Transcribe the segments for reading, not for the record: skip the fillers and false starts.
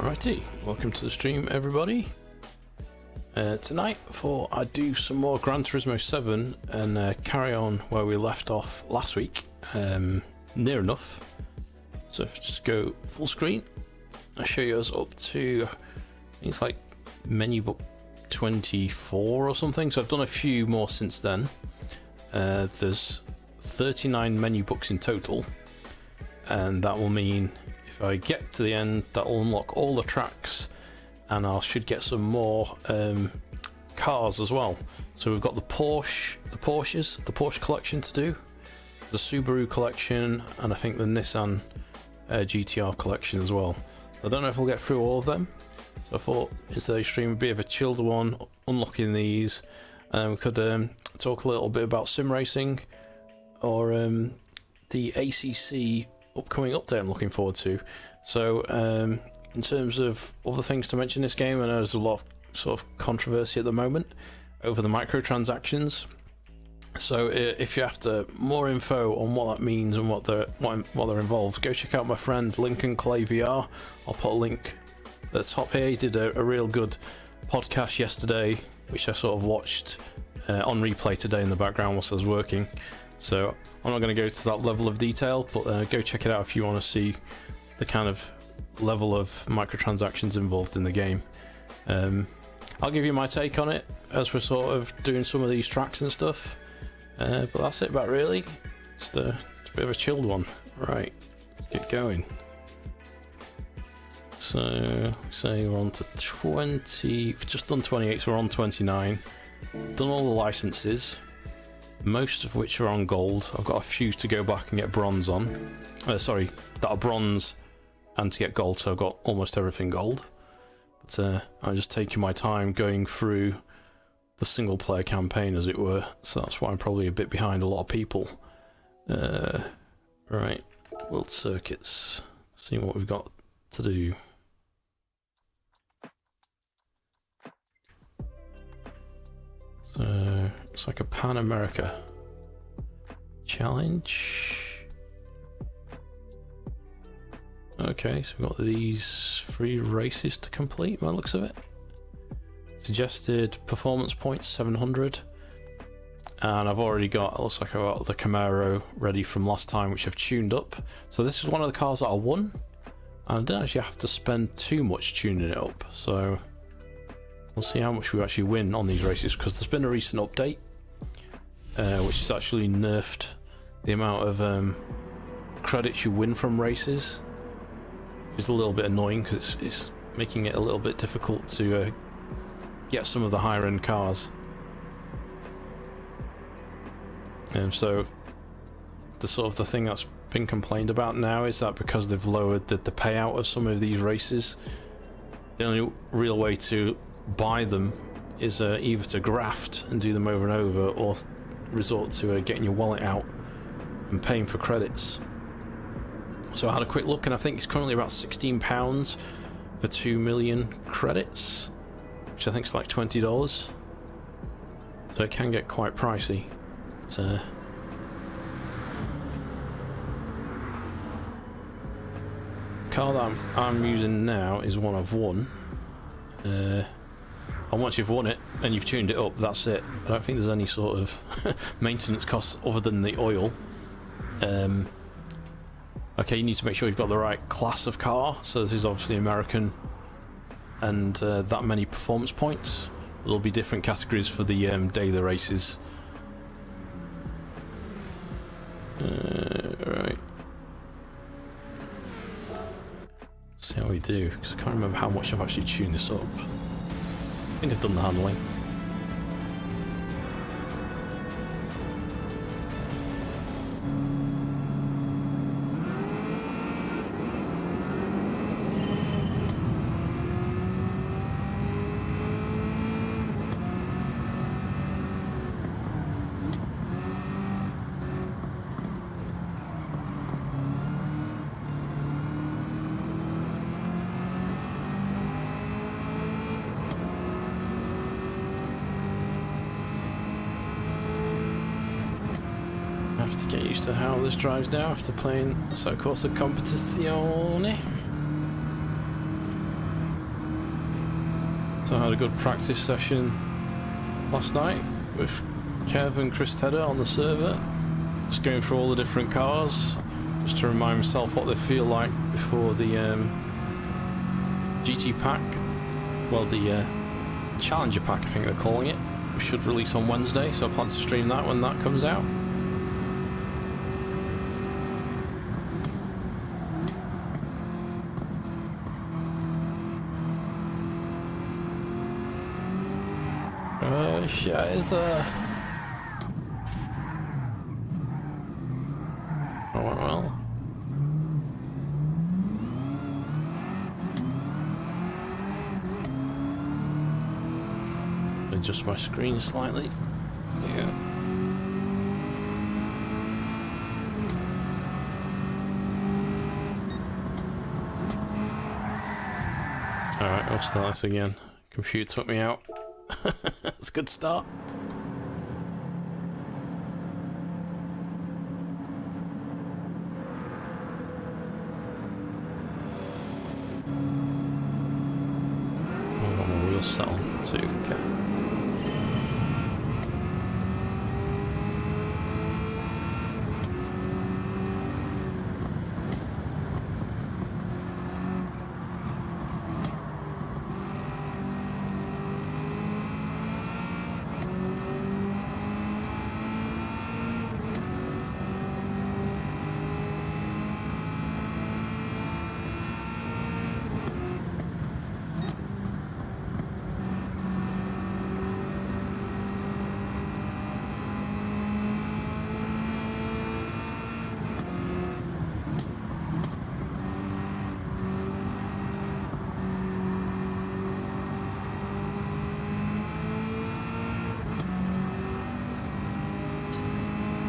Alrighty, welcome to the stream everybody. Tonight I do some more Gran Turismo 7 and carry on where we left off last week, near enough. So if I just go full screen, I'll show you us up to, I think it's like menu book 24 or something, so I've done a few more since then. There's 39 menu books in total, and that will mean if I get to the end, that will unlock all the tracks, and I should get some more cars as well. So we've got the Porsche collection to do, the Subaru collection, and I think the Nissan GTR collection as well. I don't know if we'll get through all of them, so I thought today's stream would be a chilled one, unlocking these, and we could talk a little bit about sim racing, or the ACC upcoming update I'm looking forward to. So in terms of other things to mention this game, I know there's a lot of sort of controversy at the moment over the microtransactions. So if you're after more info on what that means and what they're involved, go check out my friend Lincoln Clay VR. I'll put a link at the top here. He did a real good podcast yesterday, which I sort of watched on replay today in the background whilst I was working. So I'm not going to go to that level of detail, but go check it out if you want to see the kind of level of microtransactions involved in the game. I'll give you my take on it as we're sort of doing some of these tracks and stuff, but that's it about really. It's a bit of a chilled one. Right, get going. So say we're on to 20, we've just done 28, so we're on 29. Done all the licenses, most of which are on gold. I've got a few to go back and get bronze on. Sorry, that are bronze and to get gold, so I've got almost everything gold. But I'm just taking my time going through the single player campaign, as it were, so that's why I'm probably a bit behind a lot of people. Right, World Circuits, see what we've got to do. So it's like a Pan America challenge. Okay, so we've got these 3 races to complete by the looks of it. Suggested performance points 700, and I've already got, it looks like I've got the Camaro ready from last time, which I've tuned up. So this is one of the cars that I won, and I don't actually have to spend too much tuning it up, so we'll see how much we actually win on these races, because there's been a recent update which has actually nerfed the amount of credits you win from races, which is a little bit annoying because it's making it a little bit difficult to get some of the higher end cars. And so the sort of the thing that's been complained about now is that because they've lowered the payout of some of these races, the only real way to buy them is either to graft and do them over and over, or resort to getting your wallet out and paying for credits. So I had a quick look, and I think it's currently about £16 for 2 million credits, which I think is like $20, so it can get quite pricey. But, the car that I'm using now is one I've won. And once you've won it and you've tuned it up, that's it. I don't think there's any sort of maintenance costs other than the oil. Okay, you need to make sure you've got the right class of car. So this is obviously American, and that many performance points. There'll be different categories for the daily races. Right. See how we do, because I can't remember how much I've actually tuned this up. I think I've done the handling. To get used to how this drives now after playing so-called Competizione. So I had a good practice session last night with Kev and Chris Tedder on the server, just going through all the different cars, just to remind myself what they feel like before the GT pack, well, the Challenger pack I think they're calling it, which should release on Wednesday, so I plan to stream that when that comes out. Scheiße. Oh well. Adjust my screen slightly. Yeah. Alright, I'll start this again. Computer took me out. That's a good start. I've got my wheels set on too, okay.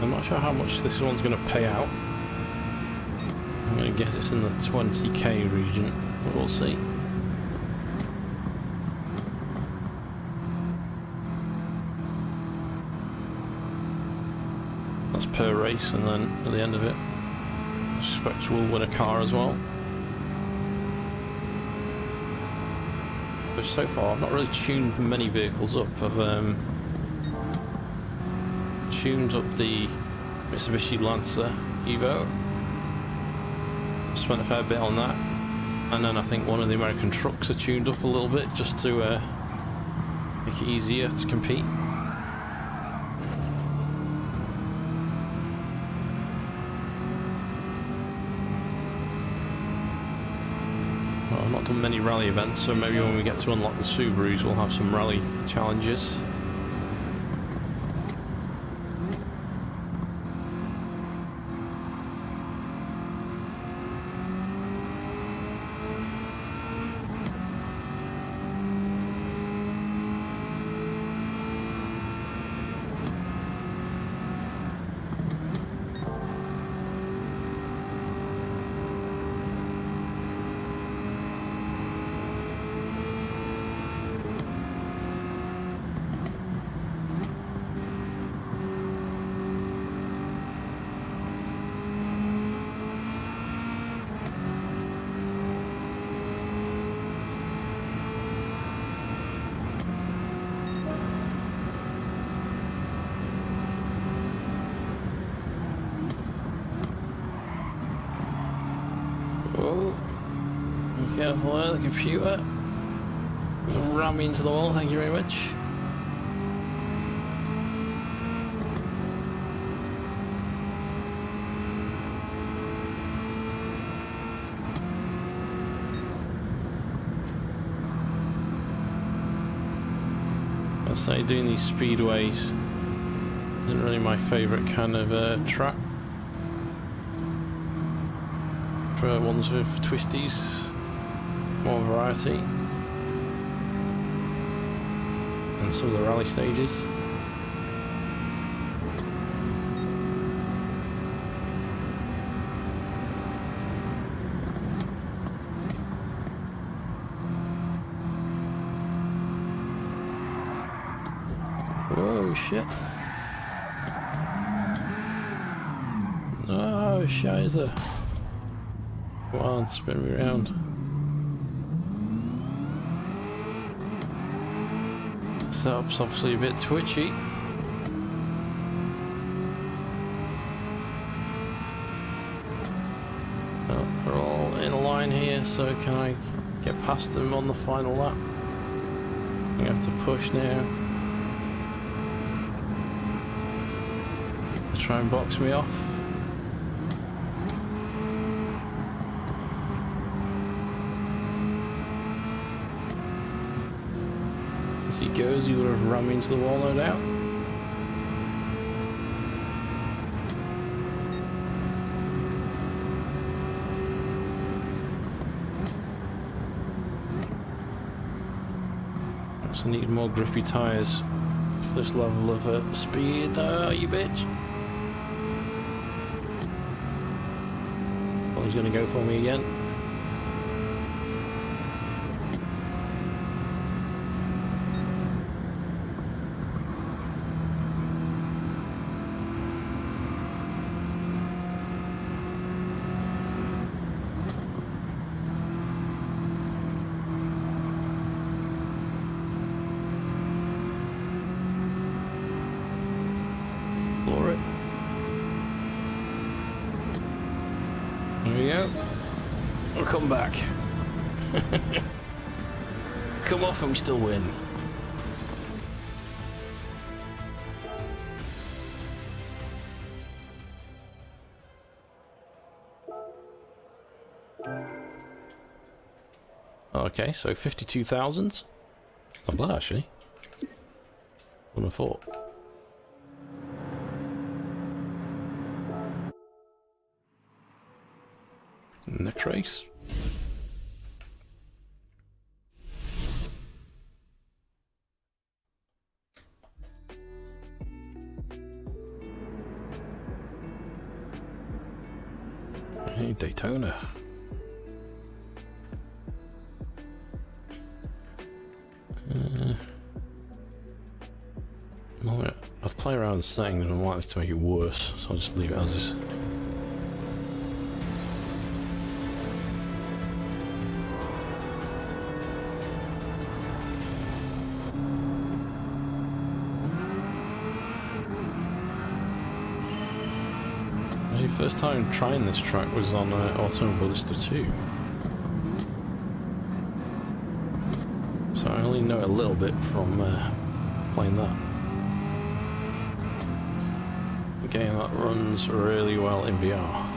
I'm not sure how much this one's going to pay out. I'm going to guess it's in the 20k region, but we'll see. That's per race, and then at the end of it, I suspect we'll win a car as well. But so far, I've not really tuned many vehicles up. I've tuned up the Mitsubishi Lancer Evo, spent a fair bit on that, and then I think one of the American trucks are tuned up a little bit just to make it easier to compete. Well, I've not done many rally events, so maybe when we get to unlock the Subarus we'll have some rally challenges. Whoa. Be careful there, the computer. Don't ram me into the wall, thank you very much. I'd say doing these speedways isn't really my favourite kind of track. For ones with twisties, more variety, and some of the rally stages. Whoa, shit. Oh, scheiße. Come on, spin me around. Setup's obviously a bit twitchy. Well, they're all in a line here, so can I get past them on the final lap? I have to push now. They try and box me off. As he goes, he would have rammed into the wall, no doubt. I need more grippy tyres for this level of speed. You bitch! Oh, he's going to go for me again. There we go. We'll come back. Come off and we still win. Okay, so 52,000. Not bad actually. Wouldn't have thought. Next race. Hey, Daytona. I've played around with settings and I want to make it worse, so I'll just leave it as is. First time trying this track was on Automobilista 2. So I only know a little bit from playing that. A game that runs really well in VR.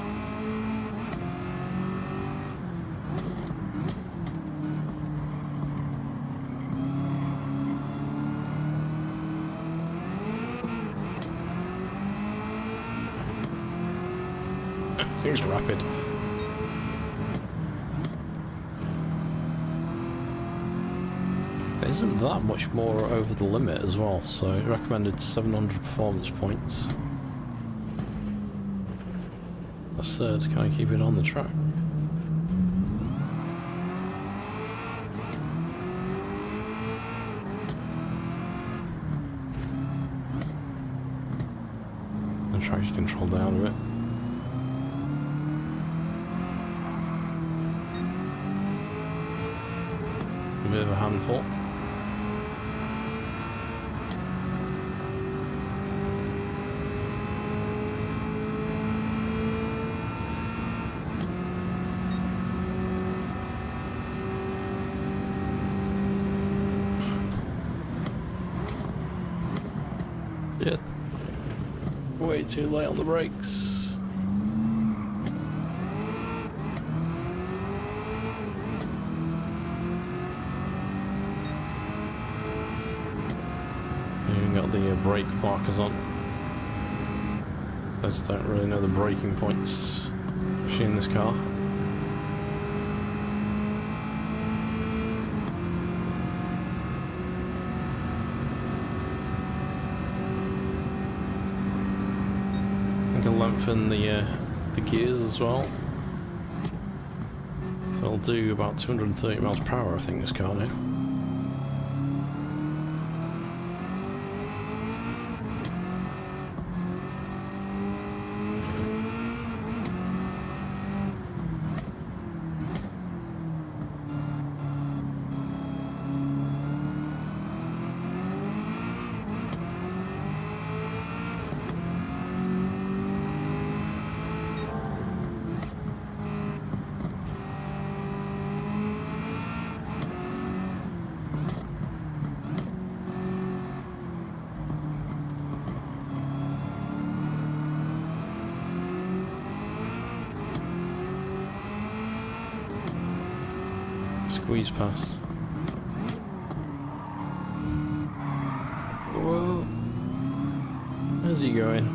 Things rapid. It isn't that much more over the limit as well, so it recommended 700 performance points. I said, can I keep it on the track? The traction control down a bit. A bit of a handful. Yet, way too late on the brakes. Got the brake markers on. I just don't really know the braking points actually in this car. I can lengthen the gears as well. So it'll do about 230 miles per hour, I think, this car now. squeeze past. Whoa. Where's he going?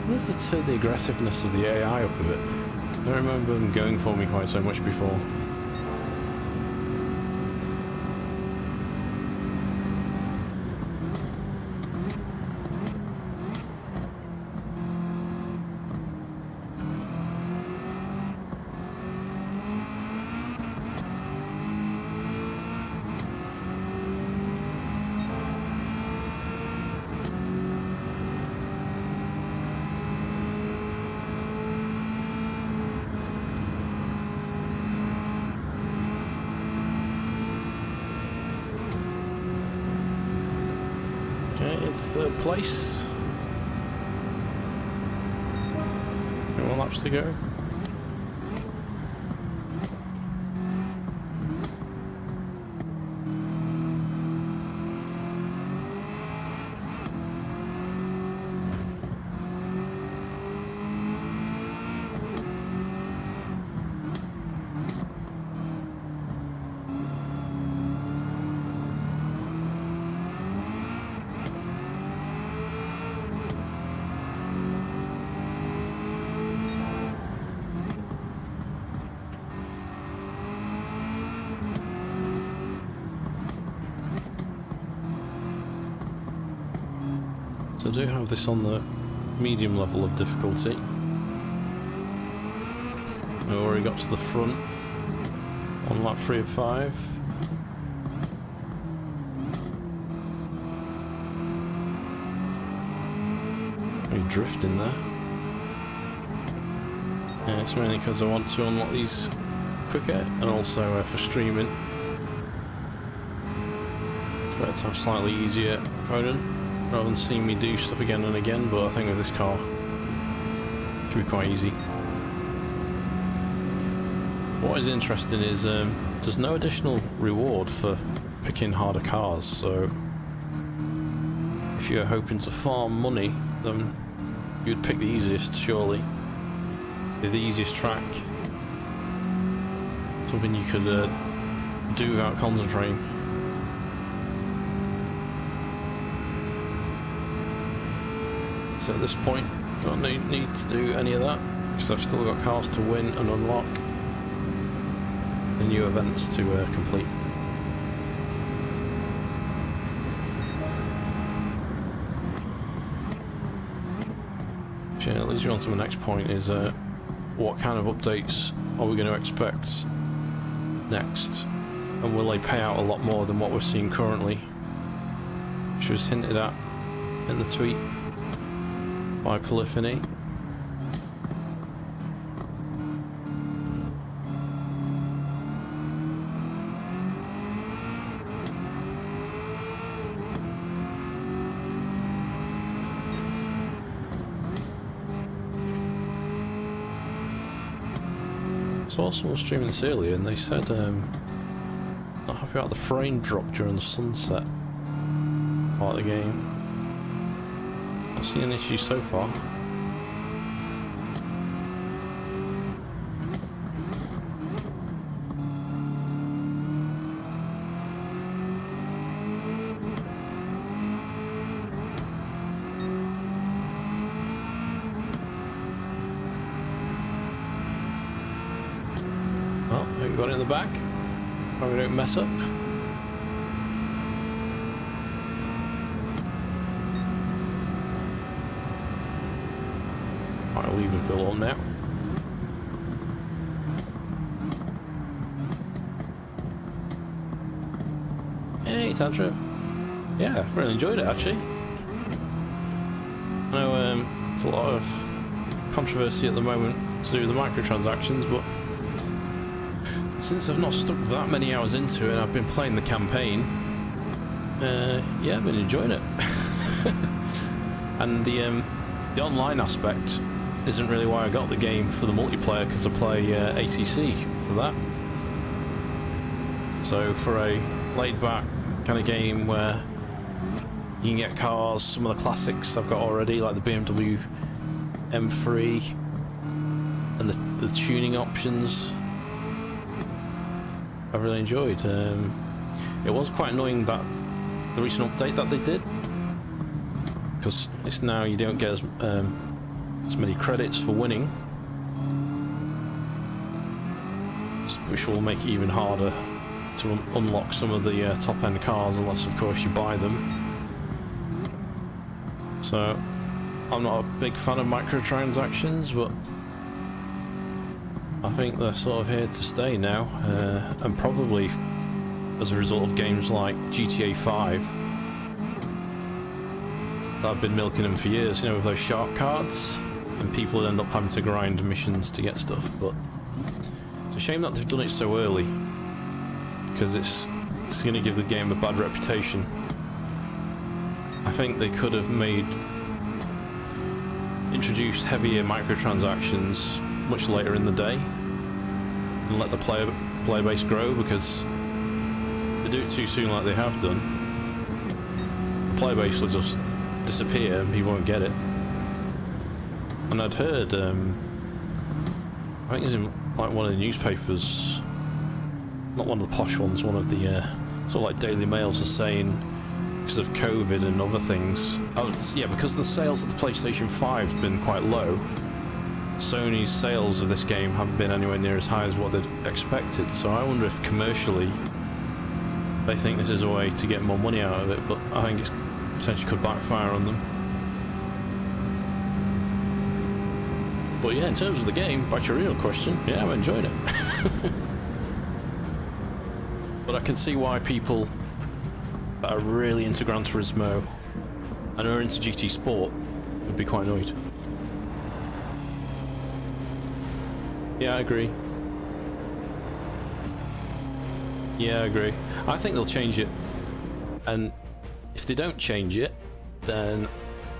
Where's the turn the aggressiveness of the AI up a bit? I don't remember them going for me quite so much before. Into third place. 1 laps to go. So I do have this on the medium level of difficulty. I already got to the front on lap 3 of 5. He's drifting there. Yeah, it's mainly because I want to unlock these quicker, and also for streaming. It's better to have slightly easier opponent, rather than seeing me do stuff again and again, but I think with this car, it should be quite easy. What is interesting is there's no additional reward for picking harder cars, so if you're hoping to farm money, then you'd pick the easiest, surely. The easiest track. Something you could do without concentrating. So at this point, I don't need to do any of that, because I've still got cars to win and unlock, and new events to complete. That leads you on to the next point, is what kind of updates are we going to expect next, and will they pay out a lot more than what we're seeing currently, which was hinted at in the tweet by Polyphony. I saw someone streaming this earlier and they said not happy about the frame drop during the sunset part of the game. Not seen an issue so far. Got it in the back. Hope we don't mess up. I'll leave it built on now. Hey, Tantra. Yeah, really enjoyed it actually. I know there's a lot of controversy at the moment to do with the microtransactions, but since I've not stuck that many hours into it and I've been playing the campaign, yeah, I've been enjoying it. And the online aspect isn't really why I got the game for the multiplayer, because I play ATC for that. So for a laid back kind of game where you can get cars, some of the classics I've got already, like the BMW M3, and the tuning options I really enjoyed. It was quite annoying that the recent update that they did, because it's now you don't get as many credits for winning, which will make it even harder to unlock some of the top end cars, unless of course you buy them. So I'm not a big fan of microtransactions, but I think they're sort of here to stay now, and probably as a result of games like GTA 5 that I've been milking them for years, you know, with those shark cards, and people would end up having to grind missions to get stuff. But it's a shame that they've done it so early, because it's going to give the game a bad reputation. I think they could have introduced heavier microtransactions much later in the day and let the player base grow, because if they do it too soon like they have done, the player base will just disappear and people won't get it. And I'd heard, I think it was in like one of the newspapers, not one of the posh ones, one of the sort of like Daily Mails, are saying because of COVID and other things, because the sales of the PlayStation 5 have been quite low, Sony's sales of this game haven't been anywhere near as high as what they'd expected. So I wonder if commercially they think this is a way to get more money out of it, but I think it potentially could backfire on them. But yeah, in terms of the game, back to your real question, yeah, I enjoyed it. But I can see why people that are really into Gran Turismo and are into GT Sport would be quite annoyed. Yeah, I agree. Yeah, I agree. I think they'll change it, and if they don't change it, then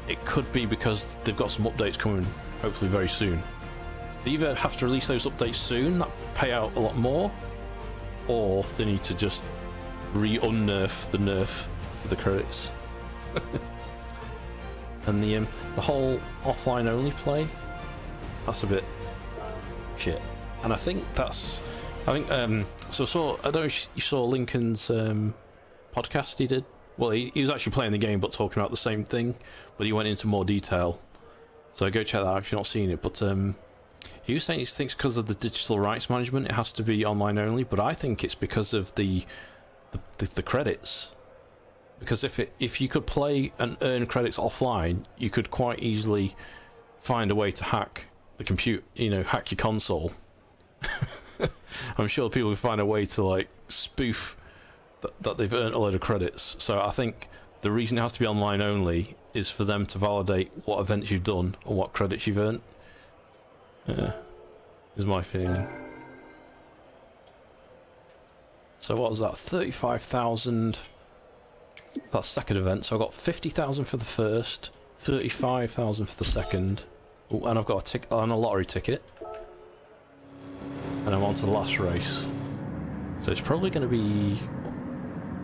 it could be because they've got some updates coming, hopefully very soon. They either have to release those updates soon, that pay out a lot more, or they need to just unnerf the nerf of the credits. And the whole offline only play, that's a bit shit. And I think I don't know if you saw Lincoln's podcast he did. Well, he was actually playing the game but talking about the same thing, but he went into more detail, so go check that out if you've not seen it. But he was saying he thinks because of the digital rights management it has to be online only, but I think it's because of the credits. Because if you could play and earn credits offline, you could quite easily find a way to hack the computer, hack your console. I'm sure people would find a way to like spoof that they've earned a load of credits. So I think the reason it has to be online only is for them to validate what events you've done and what credits you've earned. Is my feeling. So what was that? 35,000. That's second event. So I got 50,000 for the first, 35,000 for the second. Ooh, and I've got a lottery ticket. And I'm on to the last race. So it's probably going to be,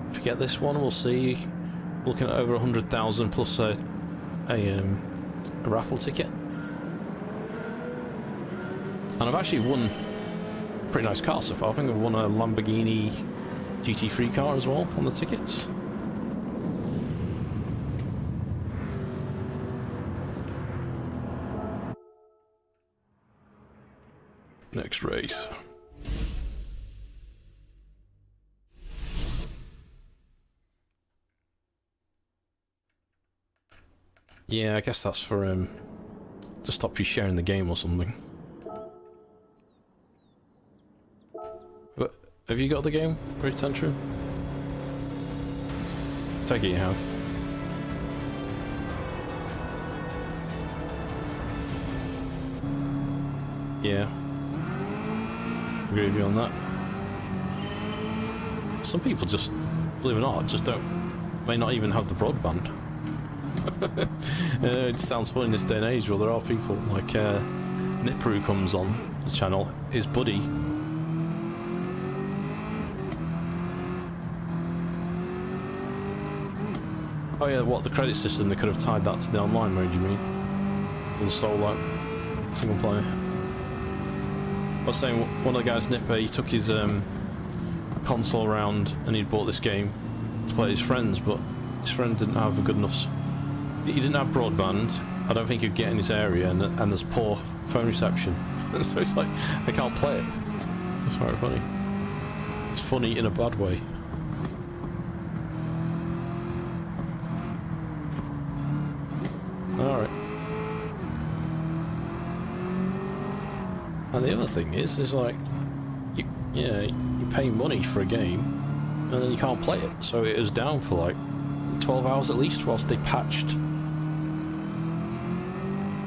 if we get this one, we'll see. Looking at over 100,000 plus a raffle ticket. And I've actually won a pretty nice car so far. I think I've won a Lamborghini GT3 car as well on the tickets. Next race. Yeah, I guess that's for to stop you sharing the game or something. But have you got the game, Great Tantrum? Take it you have. Yeah. Agree with you on that. Some people just, believe it or not, may not even have the broadband. It sounds funny in this day and age, but there are people like Nipper who comes on the channel. His buddy Oh yeah, what, the credit system, they could have tied that to the online mode, you mean? Or the solo, single player. I was saying, one of the guys, Nipper, he took his console around and he'd bought this game to play with his friends, but his friend didn't have a good enough... He didn't have broadband, I don't think he'd get in his area, and there's poor phone reception. So it's like, they can't play it. It's very funny. It's funny in a bad way. Alright. And the other thing is like, you pay money for a game, and then you can't play it. So it was down for like 12 hours at least, whilst they patched.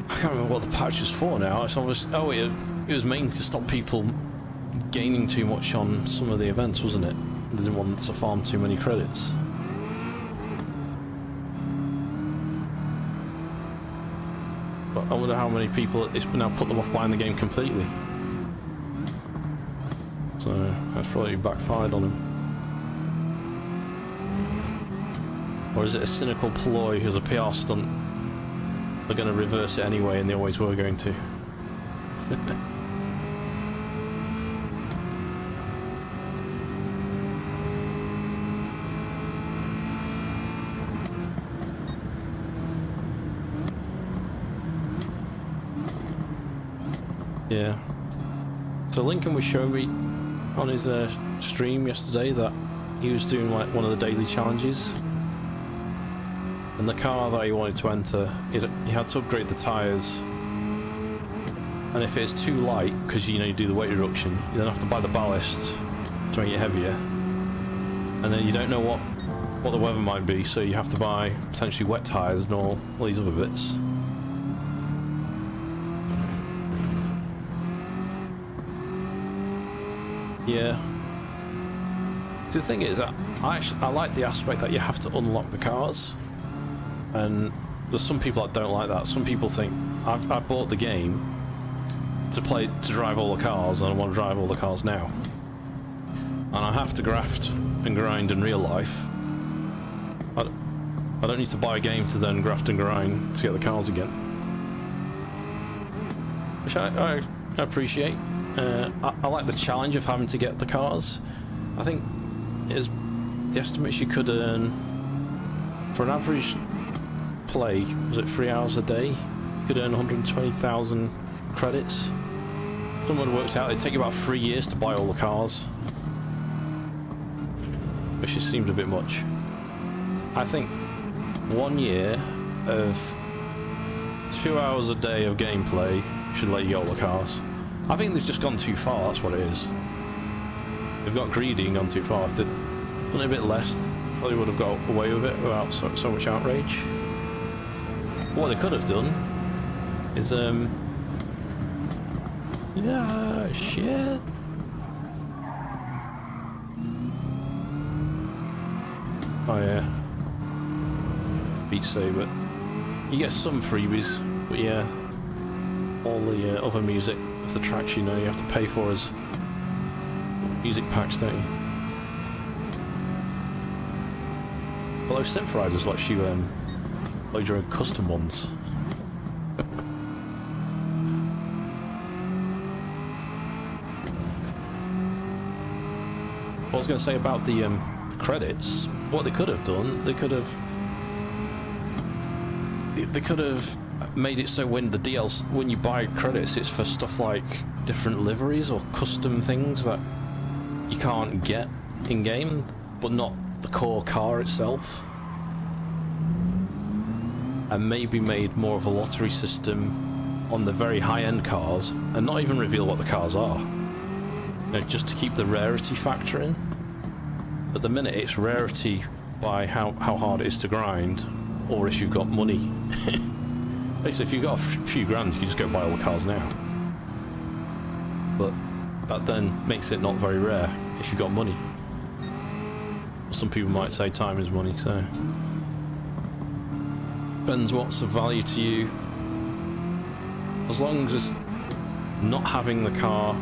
I can't remember what the patch is for now. It's obviously, it was mainly to stop people gaining too much on some of the events, wasn't it? They didn't want to farm too many credits. But I wonder how many people it's now put them off buying the game completely. So that's probably backfired on them. Or is it a cynical ploy as a PR stunt? They're going to reverse it anyway, and they always were going to. Yeah. So Lincoln was showing me on his stream yesterday that he was doing like one of the daily challenges, and the car that he wanted to enter, he had to upgrade the tyres, and if it's too light, because you do the weight reduction, you then have to buy the ballast to make it heavier, and then you don't know what the weather might be, so you have to buy potentially wet tyres and all these other bits. Yeah. The thing is that I like the aspect that you have to unlock the cars, and there's some people that don't like that. Some people think I bought the game to drive all the cars, and I want to drive all the cars now, and I have to graft and grind in real life. I don't need to buy a game to then graft and grind to get the cars again, which I appreciate. I like the challenge of having to get the cars. I think the estimates you could earn for an average play, was it 3 hours a day? You could earn 120,000 credits. Someone worked out it'd take you about 3 years to buy all the cars, which just seems a bit much. I think 1 year of 2 hours a day of gameplay should let you get all the cars. I think they've just gone too far, that's what it is. They've got greedy and gone too far. If they'd done it a bit less, probably would have got away with it without so much outrage. What they could have done is, yeah, shit. Oh yeah. Beat Saber. You get some freebies, but yeah, all the other music of the tracks you have to pay for as music packs, don't you? Although Synth Riders lets you load your own custom ones. What I was going to say about the credits, what they could have done, they could have made it so when the DLC, when you buy credits, it's for stuff like different liveries or custom things that you can't get in game, but not the core car itself. And maybe made more of a lottery system on the very high-end cars, and not even reveal what the cars are. Just to keep the rarity factor in. At the minute, it's rarity by how hard it is to grind, or if you've got money. Basically, if you've got a few grand, you can just go buy all the cars now. But that then makes it not very rare if you've got money. Some people might say time is money, so depends what's of value to you. As long as it's not having the car,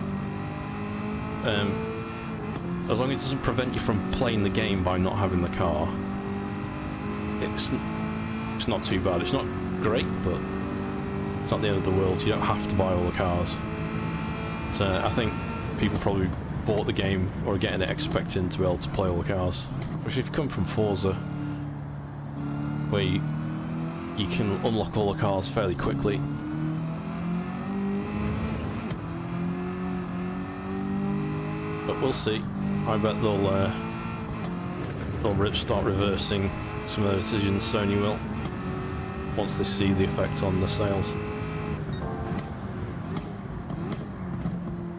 as long as it doesn't prevent you from playing the game by not having the car, it's not too bad. It's not great, but it's not the end of the world. You don't have to buy all the cars. But, I think people probably bought the game or are getting it expecting to be able to play all the cars. Which if you come from Forza, where you can unlock all the cars fairly quickly. But we'll see. I bet they'll start reversing some of the decisions. Sony will, once they see the effect on the sales.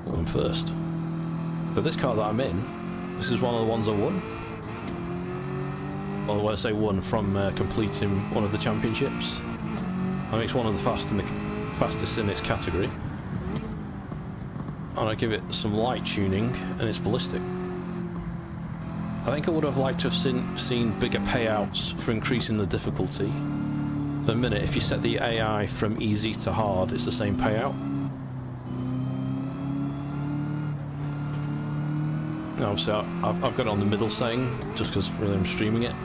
I'm first. So this car that I'm in, this is one of the ones I won. Well, when I say won, from completing one of the championships. I mean, it's one of the fastest in its category. And I give it some light tuning, and it's ballistic. I think I would have liked to have seen bigger payouts for increasing the difficulty. So a minute, if you set the AI from easy to hard, it's the same payout. Now, obviously, I've got it on the middle setting, just because really I'm streaming it.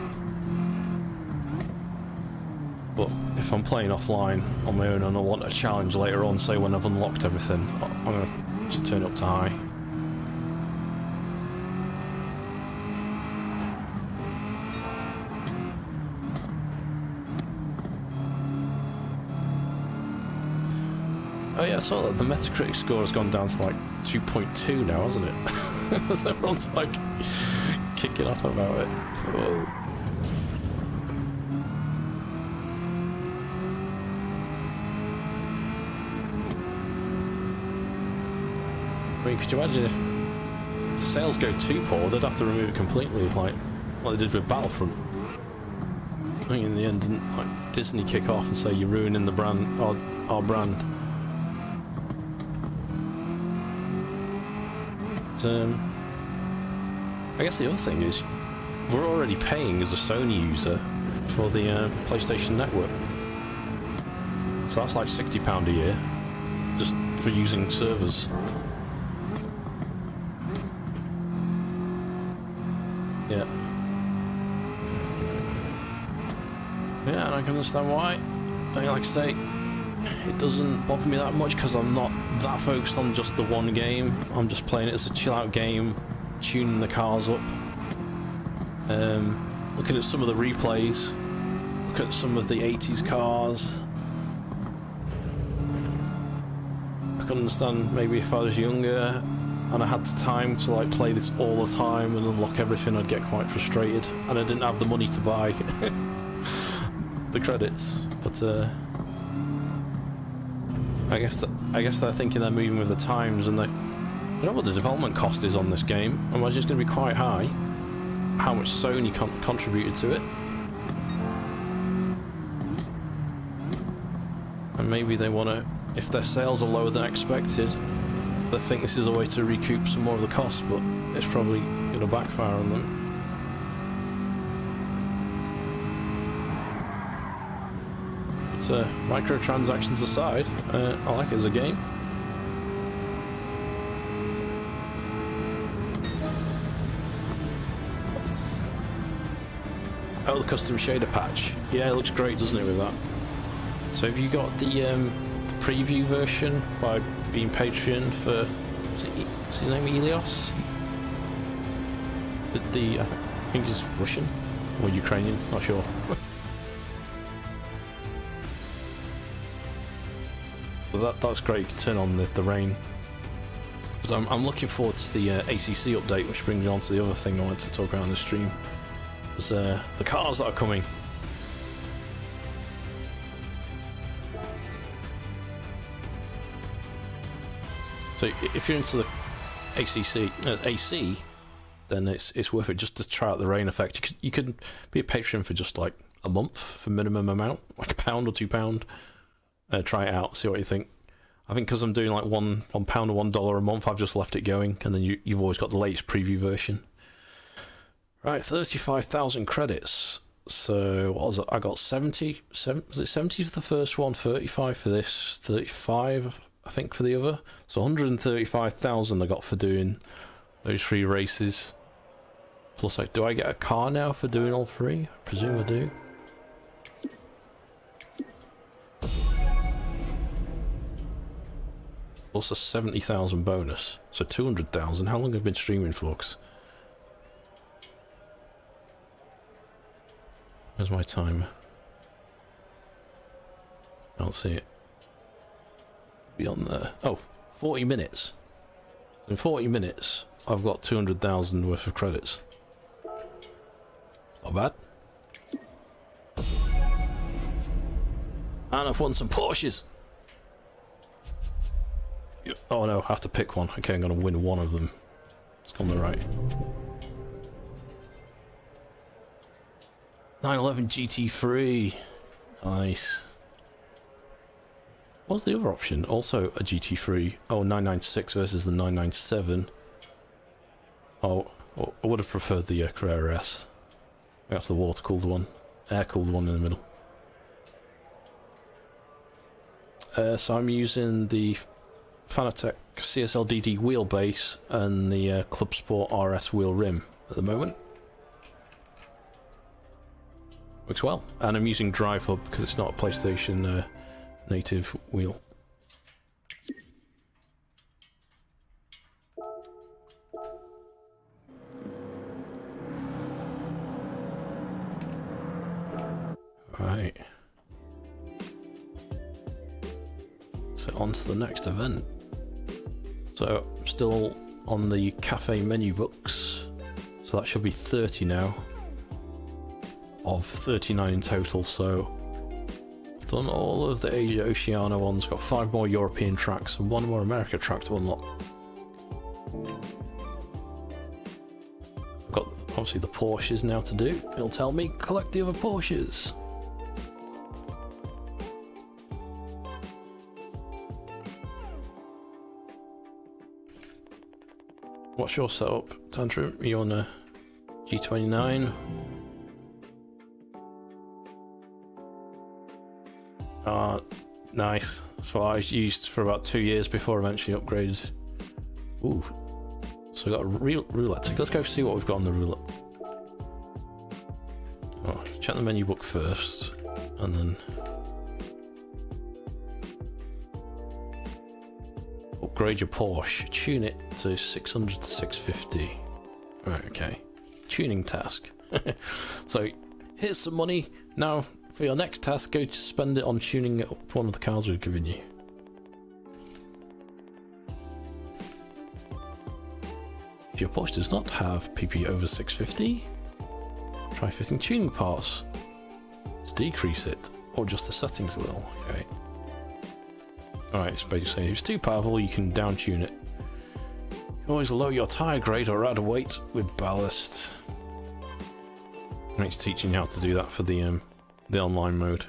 But if I'm playing offline on my own and I want a challenge later on, say when I've unlocked everything, I'm going to just turn it up to high. Oh yeah, I saw that the Metacritic score has gone down to like 2.2 now, hasn't it? So everyone's like kicking off about it. Whoa. I mean, could you imagine if the sales go too poor, they'd have to remove it completely, like what they did with Battlefront. I think in the end, didn't like Disney kick off and say you're ruining the brand, our brand? But, I guess the other thing is, we're already paying as a Sony user for the PlayStation Network. So that's like £60 a year, just for using servers. Yeah. Yeah, and I can understand why. I mean, like I say, it doesn't bother me that much because I'm not that focused on just the one game. I'm just playing it as a chill out game, tuning the cars up, looking at some of the replays, look at some of the 80s cars. I can understand maybe if I was younger and I had the time to like play this all the time and unlock everything, I'd get quite frustrated, and I didn't have the money to buy the credits. But I guess they're thinking they're moving with the times, and I don't know what the development cost is on this game. I imagine it's going to be quite high. How much Sony contributed to it, and maybe they want to, if their sales are lower than expected, they think this is a way to recoup some more of the cost, but it's probably going to backfire on them. But microtransactions aside, I like it as a game. Oh, the custom shader patch. Yeah, it looks great, doesn't it, with that? So have you got the preview version by being Patreon for, what's his name, Elios? I think he's Russian or Ukrainian, not sure. But that's great. You can turn on the rain. Because I'm looking forward to the ACC update, which brings me on to the other thing I wanted to talk about on the stream. There's the cars that are coming. So if you're into the AC, then it's worth it just to try out the rain effect. You could be a patron for just like a month for minimum amount, like £1 or £2. Try it out, see what you think. I think because I'm doing like £1 or $1 a month, I've just left it going, and then you've always got the latest preview version. Right, 35,000 credits. So what was it? I got 70. Was it 70 for the first one? 35 for this. 35, I think, for the other. So 135,000 I got for doing those 3 races. Plus, like, do I get a car now for doing all 3? I presume I do. Also 70,000 bonus, so 200,000. How long have I been streaming for? Where's my timer? Can't see it. Beyond there. Oh, 40 minutes. In 40 minutes, I've got 200,000 worth of credits. Not bad. And I've won some Porsches. Oh no, I have to pick one. Okay, I'm going to win one of them. It's on the right. 911 GT3. Nice. What's the other option? Also a GT3. Oh, 996 versus the 997. Oh, I would have preferred the Carrera S. That's the water-cooled one. Air-cooled one in the middle. So I'm using the Fanatec CSL DD wheelbase and the Clubsport RS wheel rim at the moment. Works well. And I'm using Drive Hub because it's not a PlayStation native wheel. Right. So on to the next event. So I'm still on the cafe menu books. So that should be 30 now. Of 39 in total, so I've done all of the Asia Oceania ones, got 5 more European tracks and 1 more America track to unlock. I've got obviously the Porsches now to do. It'll tell me collect the other Porsches. What's your setup, Tantrum? Are you on a G29? Nice. That's what I used for about 2 years before I eventually upgraded. Ooh. So we got a roulette. Let's go see what we've got on the roulette. Oh, check the menu book first, and then upgrade your Porsche. Tune it to 600 to 650. Right, okay. Tuning task. So here's some money. Now for your next task, go to spend it on tuning it up one of the cars we've given you. If your Porsche does not have PP over 650, try fitting tuning parts to decrease it, or just the settings a little. Okay. Alright, it's basically saying if it's too powerful, you can down tune it. You can always lower your tyre grade or add a weight with ballast. And it's teaching you how to do that for the online mode.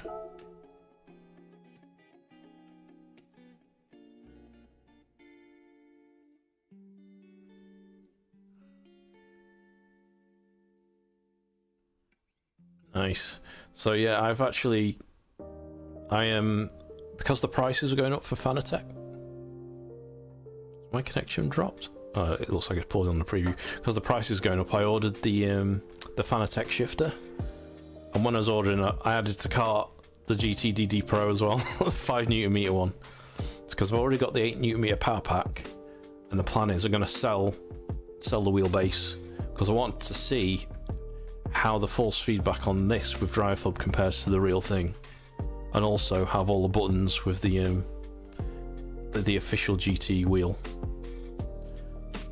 Nice. So yeah, I am because the prices are going up for Fanatec. My connection dropped. It looks like it's paused on the preview. Because the price is going up, I ordered the Fanatec shifter. And when I was ordering it, I added to cart the GT DD Pro as well, the 5Nm one. It's because I've already got the 8Nm power pack, and the plan is I'm going to sell the wheelbase because I want to see how the force feedback on this with Drive Hub compares to the real thing, and also have all the buttons with the official GT wheel.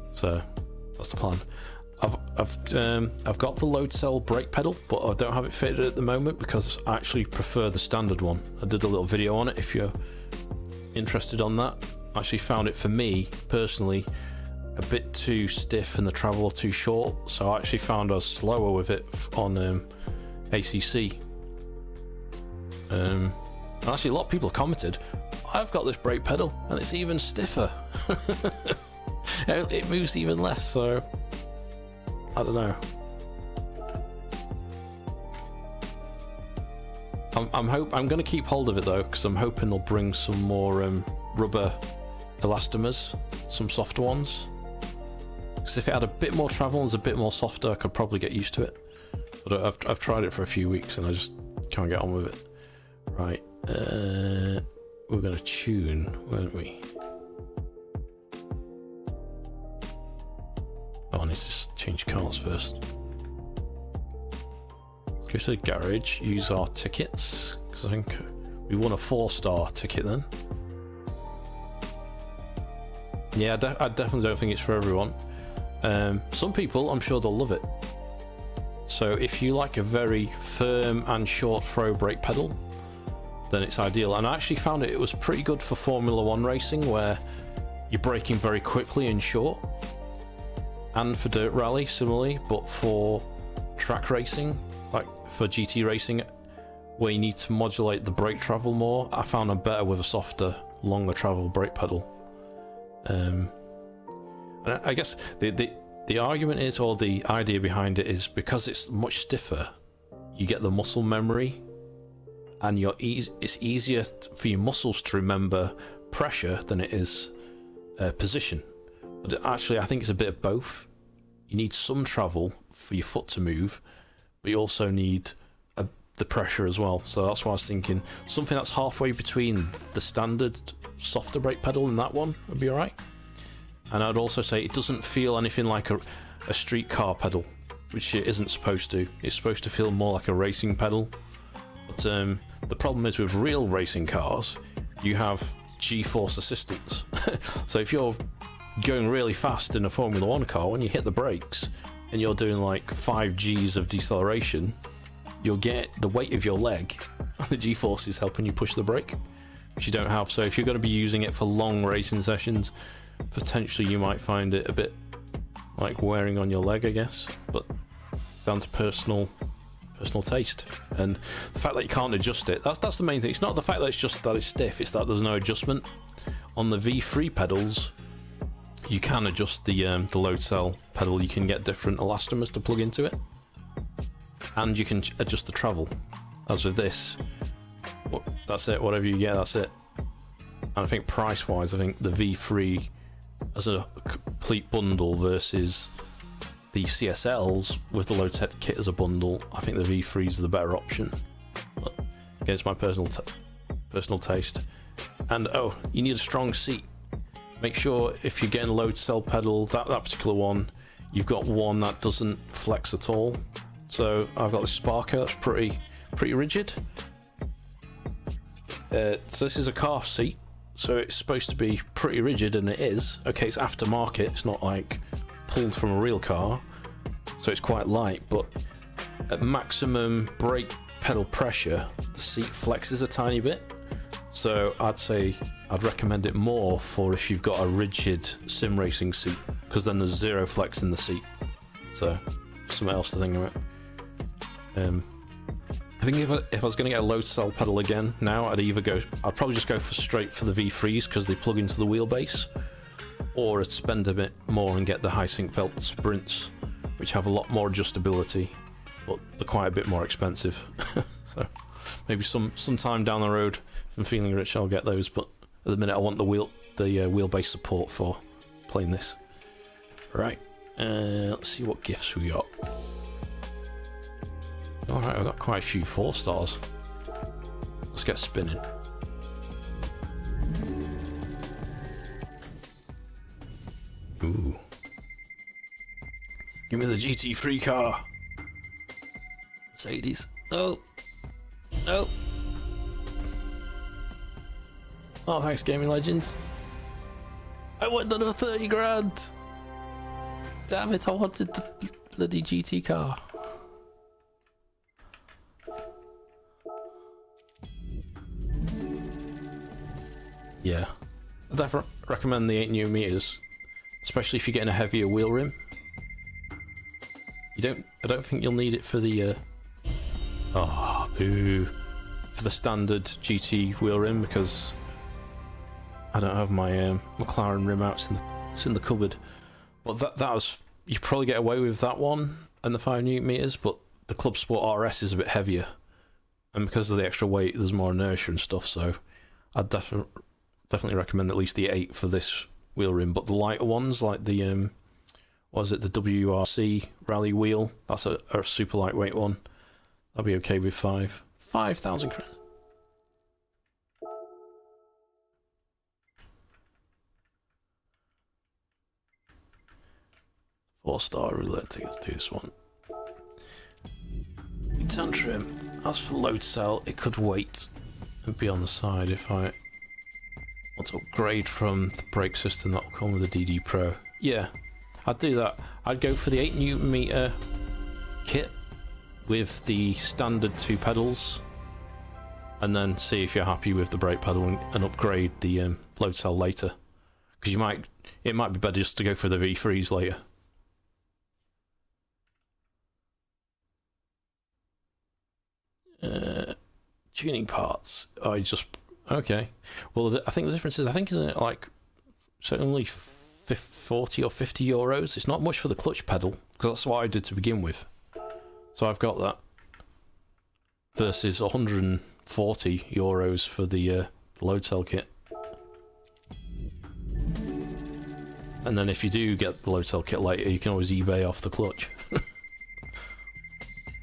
So that's the plan. I've got the load cell brake pedal, but I don't have it fitted at the moment because I actually prefer the standard one. I did a little video on it if you're interested on that. I actually found it, for me personally, a bit too stiff and the travel too short, so I actually found I was slower with it on ACC. And actually a lot of people have commented, I've got this brake pedal and it's even stiffer. It moves even less, so I don't know. I'm going to keep hold of it though, because I'm hoping they'll bring some more rubber elastomers, some softer ones. Because if it had a bit more travel and was a bit more softer, I could probably get used to it. But I've tried it for a few weeks and can't get on with it. Right, we're gonna tune, weren't we? Oh, I need to change cars first. Go to the garage, use our tickets, because I think we won a 4-star ticket then. Yeah, I definitely don't think it's for everyone. Some people, I'm sure they'll love it. So if you like a very firm and short throw brake pedal, then it's ideal. And I actually found it was pretty good for Formula 1 racing, where you're braking very quickly and short. And for dirt rally, similarly, but for track racing, like for GT racing, where you need to modulate the brake travel more, I found them better with a softer, longer travel brake pedal. And I guess the argument is, or the idea behind it is, because it's much stiffer, you get the muscle memory, and it's easier for your muscles to remember pressure than it is position. But actually, I think it's a bit of both. You need some travel for your foot to move, but you also need the pressure as well. So that's why I was thinking something that's halfway between the standard softer brake pedal and that one would be alright. And I'd also say it doesn't feel anything like a street car pedal, which it isn't supposed to. It's supposed to feel more like a racing pedal. But the problem is, with real racing cars, you have G-force assistance. So if you're going really fast in a Formula 1 car, when you hit the brakes and you're doing like 5 Gs of deceleration, you'll get the weight of your leg, the G-force is helping you push the brake, which you don't have. So if you're going to be using it for long racing sessions, potentially you might find it a bit like wearing on your leg, I guess. But down to personal taste, and the fact that you can't adjust it, that's the main thing. It's not the fact that it's just that it's stiff, it's that there's no adjustment. On the V3 pedals, you can adjust the load cell pedal. You can get different elastomers to plug into it, and you can adjust the travel. As with this, that's it, whatever you get, that's it. And I think price wise, I think the V3 as a complete bundle versus the CSLs with the load set kit as a bundle, I think the V3 is the better option. But again, it's my personal taste. And oh, you need a strong seat. Make sure if you're getting a load cell pedal, that particular one, you've got one that doesn't flex at all. So I've got this Sparker that's pretty rigid. So this is a calf seat, so it's supposed to be pretty rigid, and it is. Okay, it's aftermarket, it's not like pulled from a real car, so it's quite light, but at maximum brake pedal pressure, the seat flexes a tiny bit. So I'd recommend it more for if you've got a rigid sim racing seat, because then there's zero flex in the seat. So something else to think about. I think if I was going to get a load cell pedal again now, I'd probably just go straight for the V3s, because they plug into the wheelbase, or I'd spend a bit more and get the high sink felt sprints, which have a lot more adjustability, but they're quite a bit more expensive. So maybe sometime down the road, if I'm feeling rich, I'll get those. But at the minute, I want the wheelbase support for playing this. Right, let's see what gifts we got. Alright, I've got quite a few 4-stars. Let's get spinning. Ooh. Give me the GT3 car. Mercedes. No. No. Oh, thanks, Gaming Legends. I want another 30 grand. Damn it, I wanted the bloody GT car. Yeah, I definitely recommend the 8N, especially if you're getting a heavier wheel rim. I don't think you'll need it for the for the standard GT wheel rim, because I don't have my McLaren rim out. It's in the cupboard. But that was, you probably get away with that one and the 5N, but the Clubsport RS is a bit heavier, and because of the extra weight, there's more inertia and stuff. So I'd definitely recommend at least the 8 for this wheel rim. But the lighter ones, like the the WRC rally wheel, that's a super lightweight one. I'll be okay with 5. 5,000 credits. Four-star roulette tickets to this one. Return trim. As for load cell, it could wait and be on the side if I want to upgrade from the brake system that will come with the DD Pro. Yeah, I'd do that. I'd go for the 8Nm kit with the standard 2 pedals, and then see if you're happy with the brake pedal and upgrade the load cell later. Because it might be better just to go for the V3s later. Tuning parts. Okay. Well, I think the difference is, isn't it like, so only 40 or 50 euros? It's not much for the clutch pedal, because that's what I did to begin with. So I've got that. Versus 140 euros for the load cell kit. And then if you do get the load cell kit later, you can always eBay off the clutch.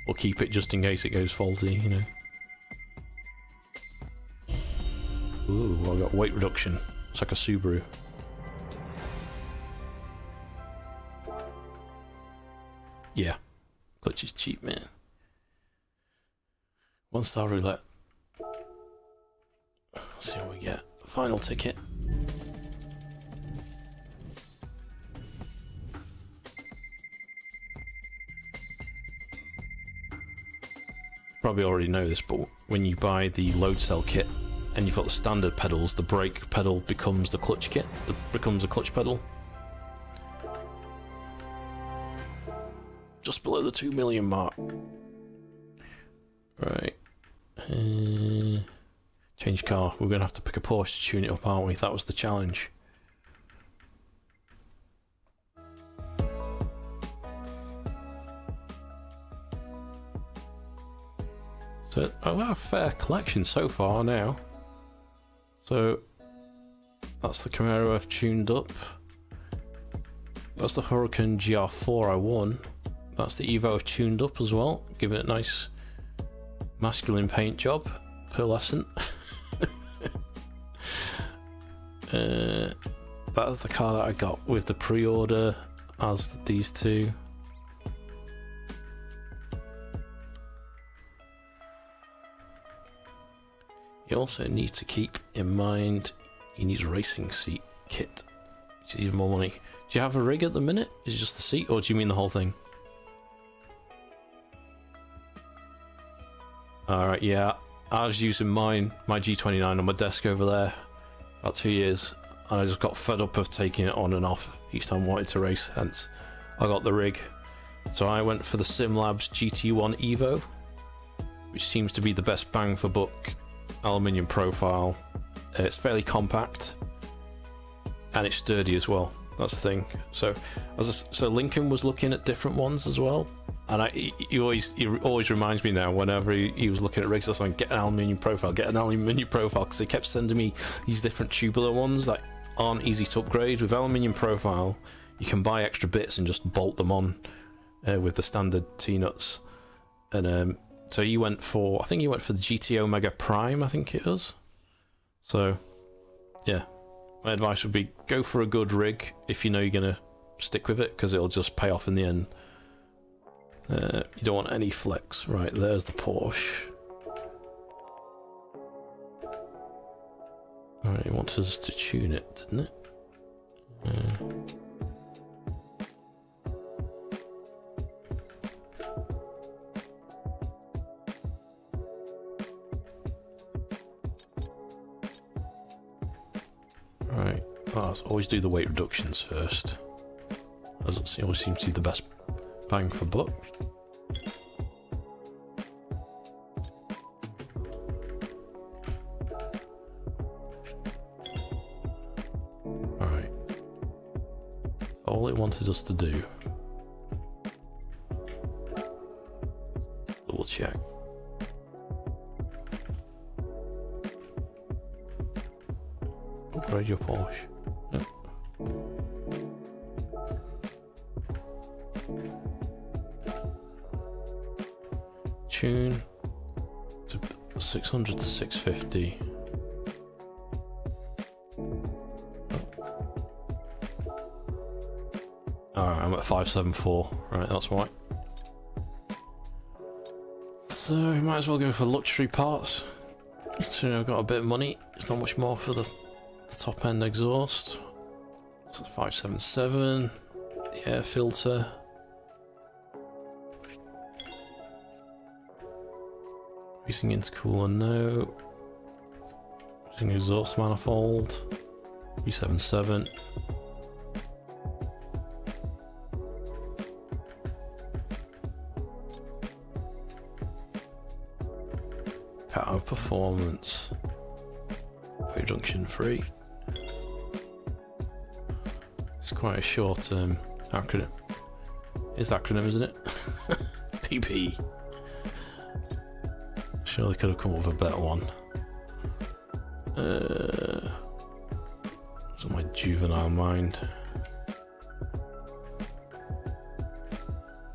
Or keep it just in case it goes faulty, you know. Ooh, well, I got weight reduction. It's like a Subaru. Yeah. Clutch is cheap, man. 1-star roulette. Let's see what we get. Final ticket. Probably already know this, but when you buy the load cell kit and you've got the standard pedals, the brake pedal becomes the clutch kit, becomes a clutch pedal. Just below the 2 million mark. Right. Change car. We're going to have to pick a Porsche to tune it up, aren't we? That was the challenge. So I have a fair collection so far now. So that's the Camaro I've tuned up. That's the Huracan GR4 I won. That's the Evo I've tuned up as well. Give it a nice masculine paint job. Pearlescent. That was the car that I got with the pre-order as these two. You also need to keep in mind you need a racing seat kit, which is even more money. Do you have a rig at the minute? Is it just the seat, or do you mean the whole thing? Alright, yeah. I was using my G29 on my desk over there about 2 years, and I just got fed up of taking it on and off each time I wanted to race, hence I got the rig. So I went for the SimLabs GT1 Evo, which seems to be the best bang for buck aluminium profile. It's fairly compact and it's sturdy as well. That's the thing. So Lincoln was looking at different ones as well, and he always reminds me now whenever he was looking at rigs, that's like, get an aluminium profile, because he kept sending me these different tubular ones that aren't easy to upgrade. With aluminium profile you can buy extra bits and just bolt them on with the standard T-nuts. And so I think he went for the GT Omega Prime, I think it was. So yeah, my advice would be go for a good rig if you know you're gonna stick with it, because it'll just pay off in the end. You don't want any flex. Right, there's the Porsche. Alright, it wants us to tune it, didn't it? Right, let's always do the weight reductions first, as it always seems to be the best bang for buck. Alright, all it wanted us to do, double check. Upgrade your Porsche. Yep. Tune. 600 to 650. Alright, I'm at 574. Right, that's why. So, might as well go for luxury parts. So I've got a bit of money. It's not much more for the top end exhaust. So 577. The air filter. Racing intercooler, no. Racing exhaust manifold. 377. Power performance. Junction free. It's quite a short acronym. It's acronym, isn't it? PP. Surely could have come up with a better one. It's my juvenile mind.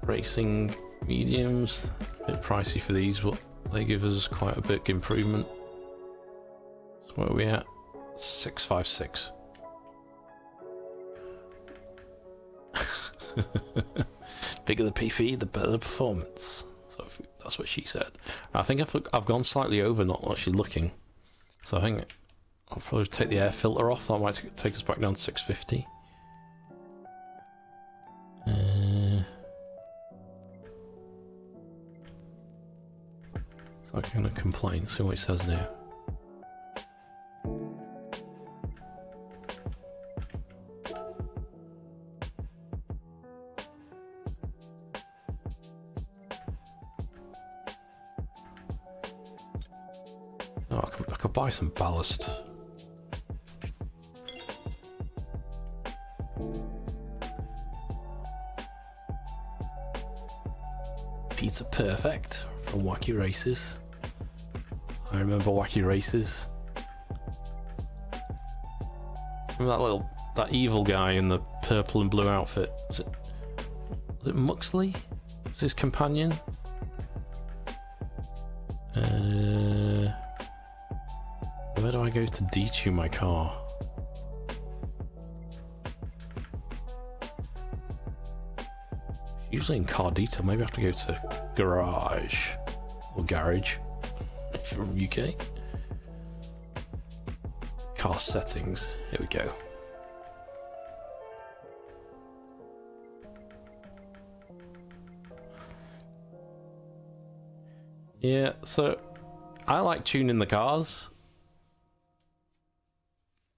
Racing mediums. A bit pricey for these, but they give us quite a big improvement. So where are we at? 656. Bigger the PP, the better the performance. So that's what she said. I think I've gone slightly over, not actually looking. So I think I'll probably take the air filter off. That might take us back down to 650. So I'm going to complain, see what it says now. Oh, I could buy some ballast. Pizza Perfect from Wacky Races. I remember Wacky Races. Remember that evil guy in the purple and blue outfit? Was it Muxley? Was his companion? Where do I go to detune my car? Usually in car detail, maybe I have to go to garage or garage if you're from UK. Car settings, here we go. Yeah, so I like tuning the cars.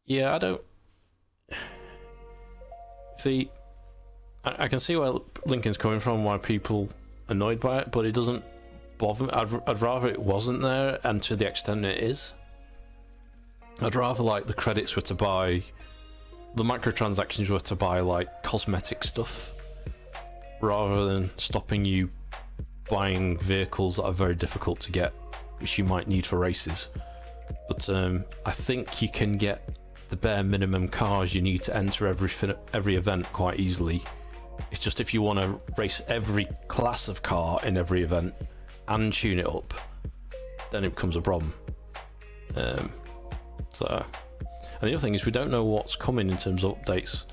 Yeah, I don't see. I can see where Lincoln's coming from, why people are annoyed by it, but it doesn't bother me. I'd rather it wasn't there, and to the extent it is. I'd rather like the credits were to buy, the microtransactions were to buy like cosmetic stuff, rather than stopping you buying vehicles that are very difficult to get, which you might need for races. But I think you can get the bare minimum cars you need to enter every event quite easily. It's just if you want to race every class of car in every event and tune it up, then it becomes a problem. And the other thing is we don't know what's coming in terms of updates.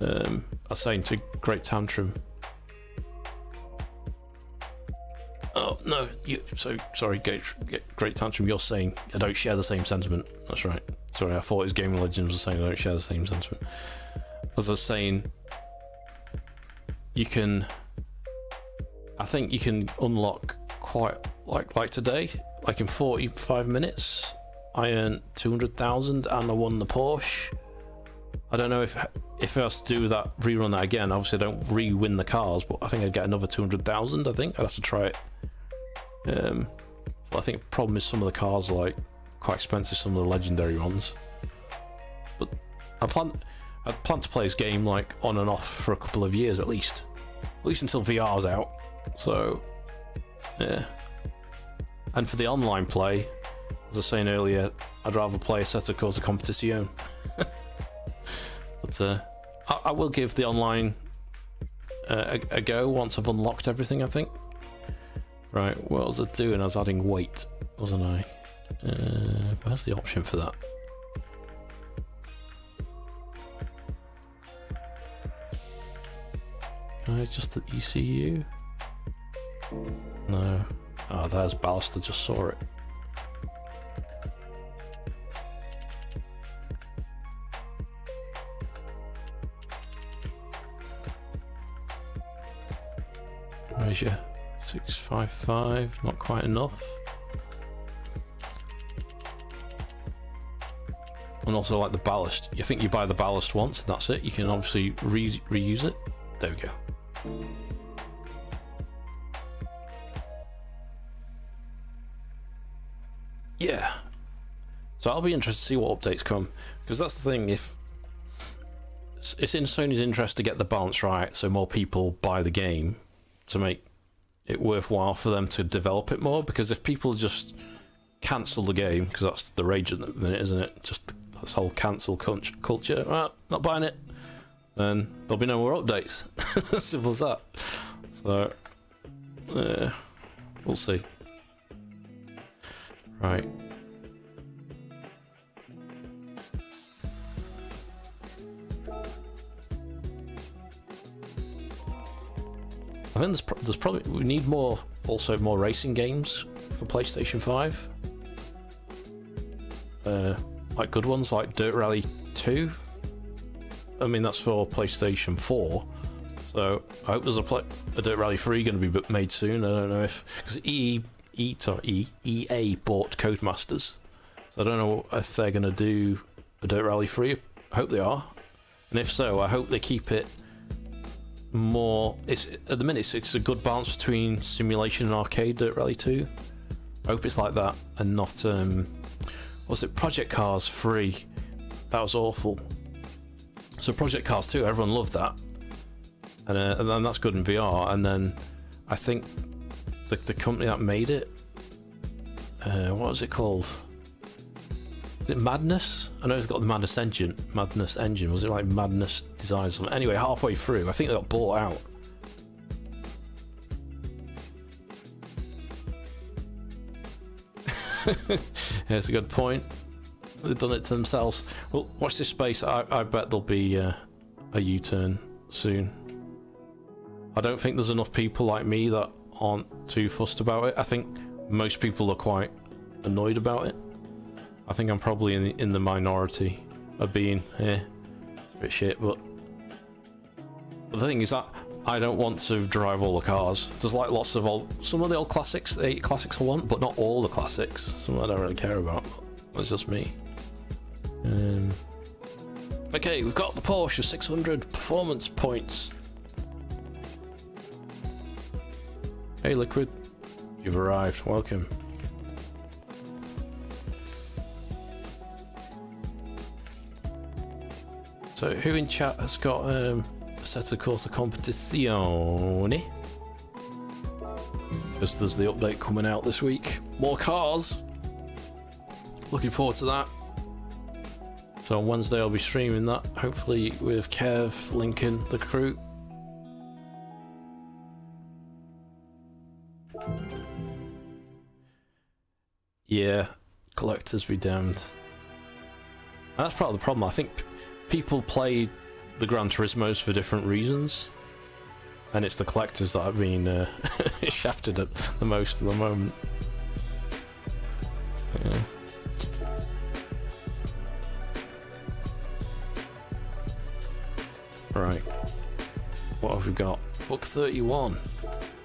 I was saying to Great Tantrum. Oh no, sorry, Great Tantrum. You're saying I don't share the same sentiment. That's right. Sorry, I thought his Gaming Legends was saying I don't share the same sentiment. As I was saying, I think you can unlock quite like today, like in 45 minutes, I earned 200,000 and I won the Porsche. I don't know if I was to do that, rerun that again. Obviously, I don't re-win the cars, but I think I'd get another 200,000. I think I'd have to try it. But I think the problem is some of the cars are like quite expensive, some of the legendary ones. But I plan to play this game like on and off for a couple of years at least until VR's out. So yeah. And for the online play, as I was saying earlier, I'd rather play Assetto Corsa Competizione. But I will give the online a go once I've unlocked everything, I think. Right, what was I doing? I was adding weight. wasn't I? Where's the option for that? Can I adjust the ECU? No. Oh, there's ballast, I just saw it. Where's your 655? Not quite enough. And also like the ballast. You think you buy the ballast once, and that's it. You can obviously reuse it. There we go. Yeah. So I'll be interested to see what updates come, because that's the thing. If it's in Sony's interest to get the balance right, so more people buy the game, to make it worthwhile for them to develop it more. Because if people just cancel the game, because that's the rage at the minute, isn't it? Just this whole cancel culture. Well, not buying it, then there'll be no more updates. Simple as that. So, we'll see. Right. I think there's probably, we need more racing games for PlayStation 5. Like good ones like Dirt Rally 2. I mean, that's for PlayStation 4. So I hope there's a Dirt Rally 3 going to be made soon. I don't know if, because EA bought Codemasters, so I don't know if they're going to do a Dirt Rally 3. I hope they are, and if so, I hope they keep it more. It's at the minute it's a good balance between simulation and arcade. Dirt Rally 2. I hope it's like that and not what's it? Project Cars 3. That was awful. So Project Cars 2, everyone loved that, and then that's good in VR. And then I think the company that made it, what was it called? Is it Madness? I know it's got the Madness engine. Was it like Madness Designs? Anyway, halfway through, I think they got bought out. Yeah, it's a good point. They've done it to themselves. Well, watch this space. I bet there'll be a U-turn soon. I don't think there's enough people like me that aren't too fussed about it. I think most people are quite annoyed about it. I think I'm probably in the minority of being, it's a bit shit, but the thing is that I don't want to drive all the cars. There's like lots of some of the old classics, the 8 classics I want, but not all the classics. Some I don't really care about. That's just me. Okay, we've got the Porsche 600 performance points. Hey Liquid, you've arrived, welcome. So who in chat has got a set corsa competizione? Because there's the update coming out this week. More cars. Looking forward to that. So on Wednesday I'll be streaming that, hopefully with Kev, Lincoln, the crew. Yeah, collectors be damned. And that's part of the problem. I think people play the Gran Turismos for different reasons, and it's the collectors that have been shafted at the most at the moment. Yeah. Right, what have we got? Book 31.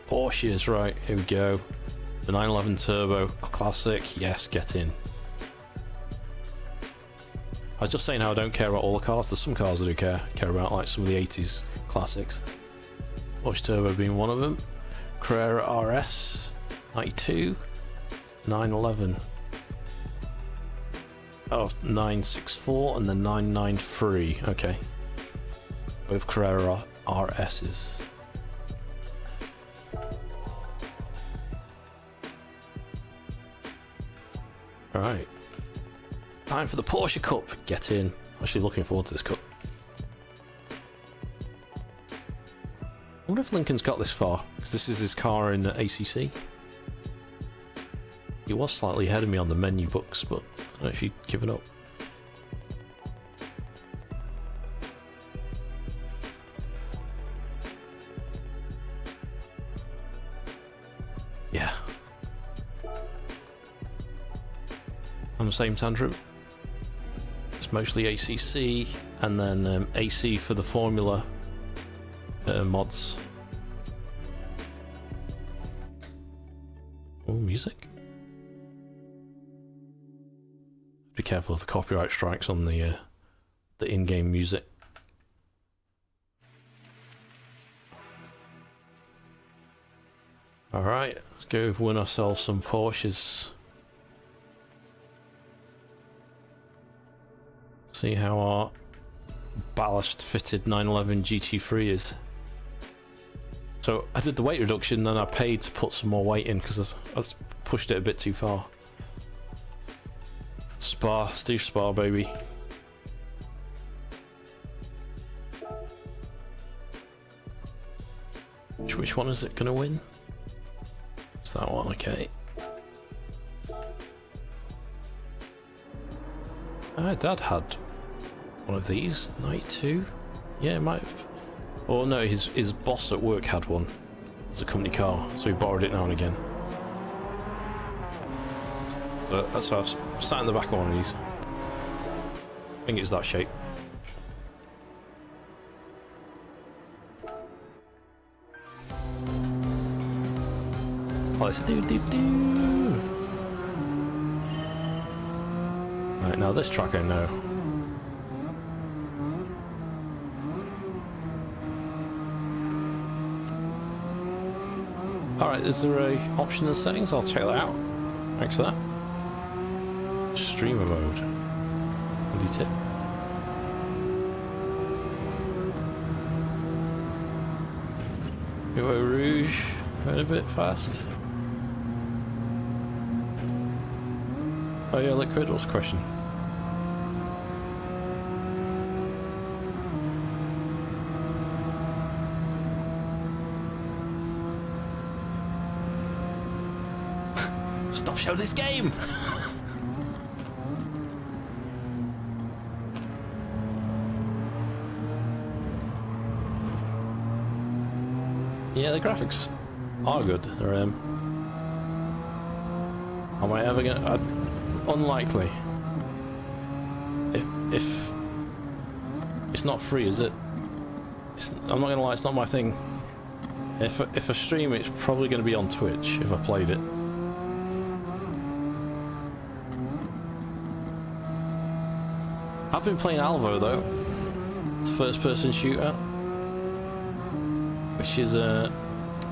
Porsches, right, here we go. The 911 Turbo Classic, yes, get in. I was just saying how I don't care about all the cars. There's some cars I do care about, like some of the 80s classics. Porsche Turbo being one of them. Carrera RS 92, 911. Oh, 964 and the 993. Okay, both Carrera RSs. All right. Time for the Porsche Cup. Get in. I'm actually looking forward to this cup. I wonder if Lincoln's got this far, because this is his car in ACC. He was slightly ahead of me on the menu books, but I don't know if he'd given up. Yeah. On the same tantrum. It's mostly ACC, and then AC for the Formula mods. Oh, music. Be careful of the copyright strikes on the in-game music. All right, let's go win ourselves some Porsches. See how our ballast-fitted 911 GT3 is. So I did the weight reduction, and I paid to put some more weight in because I pushed it a bit too far. Spa, let's do Spa, baby. Which one is it gonna win? It's that one, okay. My dad had one of these, 92. Yeah, it might have. Or no, his boss at work had one. It's a company car, so he borrowed it now and again. So that's why I've sat in the back of one of these. I think it's that shape. Let's do. Right, now this track I know. Alright, is there a option in the settings? I'll check that out. Thanks for that. Streamer mode. Handy tip. Go Rouge. Went a bit fast. Oh yeah, Liquid, what's the question? Stop showing this game! Yeah, the graphics are good. They're am I ever gonna? Unlikely. If it's not free, is it? I'm not gonna lie, it's not my thing. If I stream it, it's probably gonna be on Twitch if I played it. I've been playing Alvo though. It's a first-person shooter, which is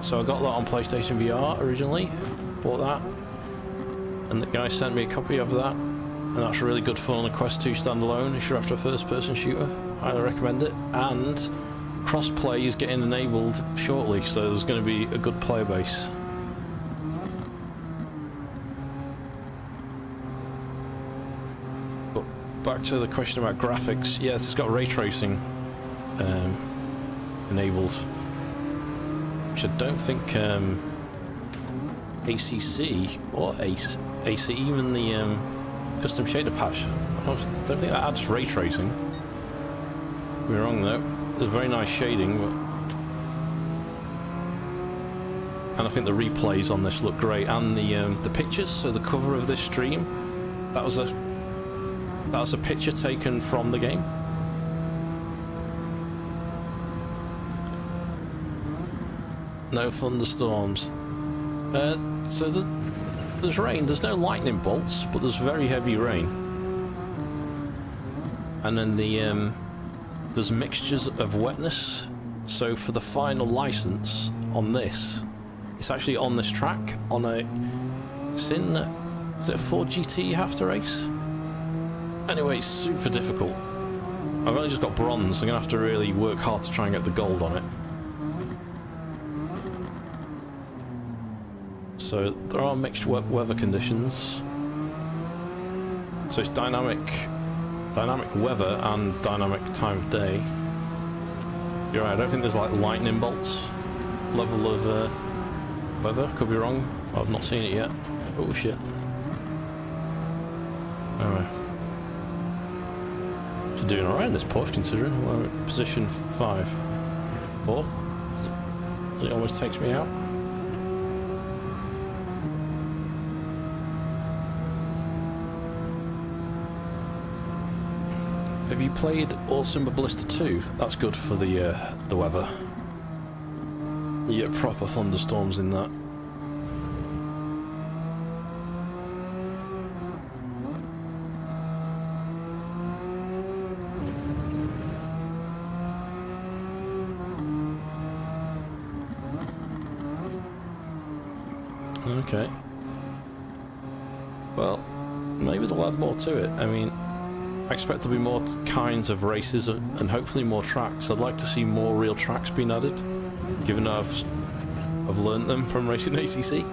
so I got that on PlayStation VR originally. Bought that, and the guy sent me a copy of that, and that's really good fun on the Quest 2 standalone if you're after a first-person shooter. Highly recommend it. And cross-play is getting enabled shortly, so there's going to be a good player base. But back to the question about graphics. Yes, it's got ray tracing enabled, which I don't think ACC or AC, even the custom shader patch, I don't think that adds ray tracing. Could be wrong though. There's very nice shading, and I think the replays on this look great, and the pictures. So the cover of this stream, that was a picture taken from the game. No thunderstorms. So there's rain. There's no lightning bolts, but there's very heavy rain. And then there's mixtures of wetness. So for the final license on this, it's actually on this track on a Sin. Is it a Ford GT you have to race? Anyway, it's super difficult. I've only just got bronze. I'm gonna have to really work hard to try and get the gold on it. So there are mixed weather conditions. So it's dynamic weather and dynamic time of day. You're right, I don't think there's like lightning bolts level of weather. Could be wrong. I've not seen it yet. Oh shit. Alright. So doing alright in this Porsche considering we're in position 5. 4? It almost takes me out. Have you played Awesome Ballista 2? That's good for the weather. You get proper thunderstorms in that. Okay. Well, maybe they'll add more to it. I mean, I expect there'll be more kinds of races and hopefully more tracks. I'd like to see more real tracks being added, given I've learnt them from racing ACC.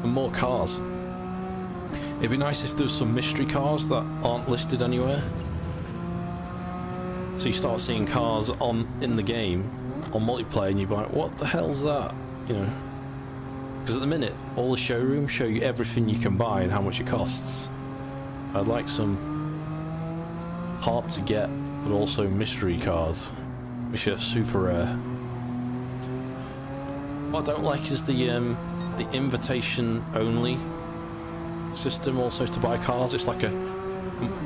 And more cars. It'd be nice if there's some mystery cars that aren't listed anywhere. So you start seeing cars in the game on multiplayer and you'd be like, what the hell's that? You know? Because at the minute, all the showrooms show you everything you can buy and how much it costs. I'd like some hard to get, but also mystery cars, which are super rare. What I don't like is the invitation only system also to buy cars. It's like a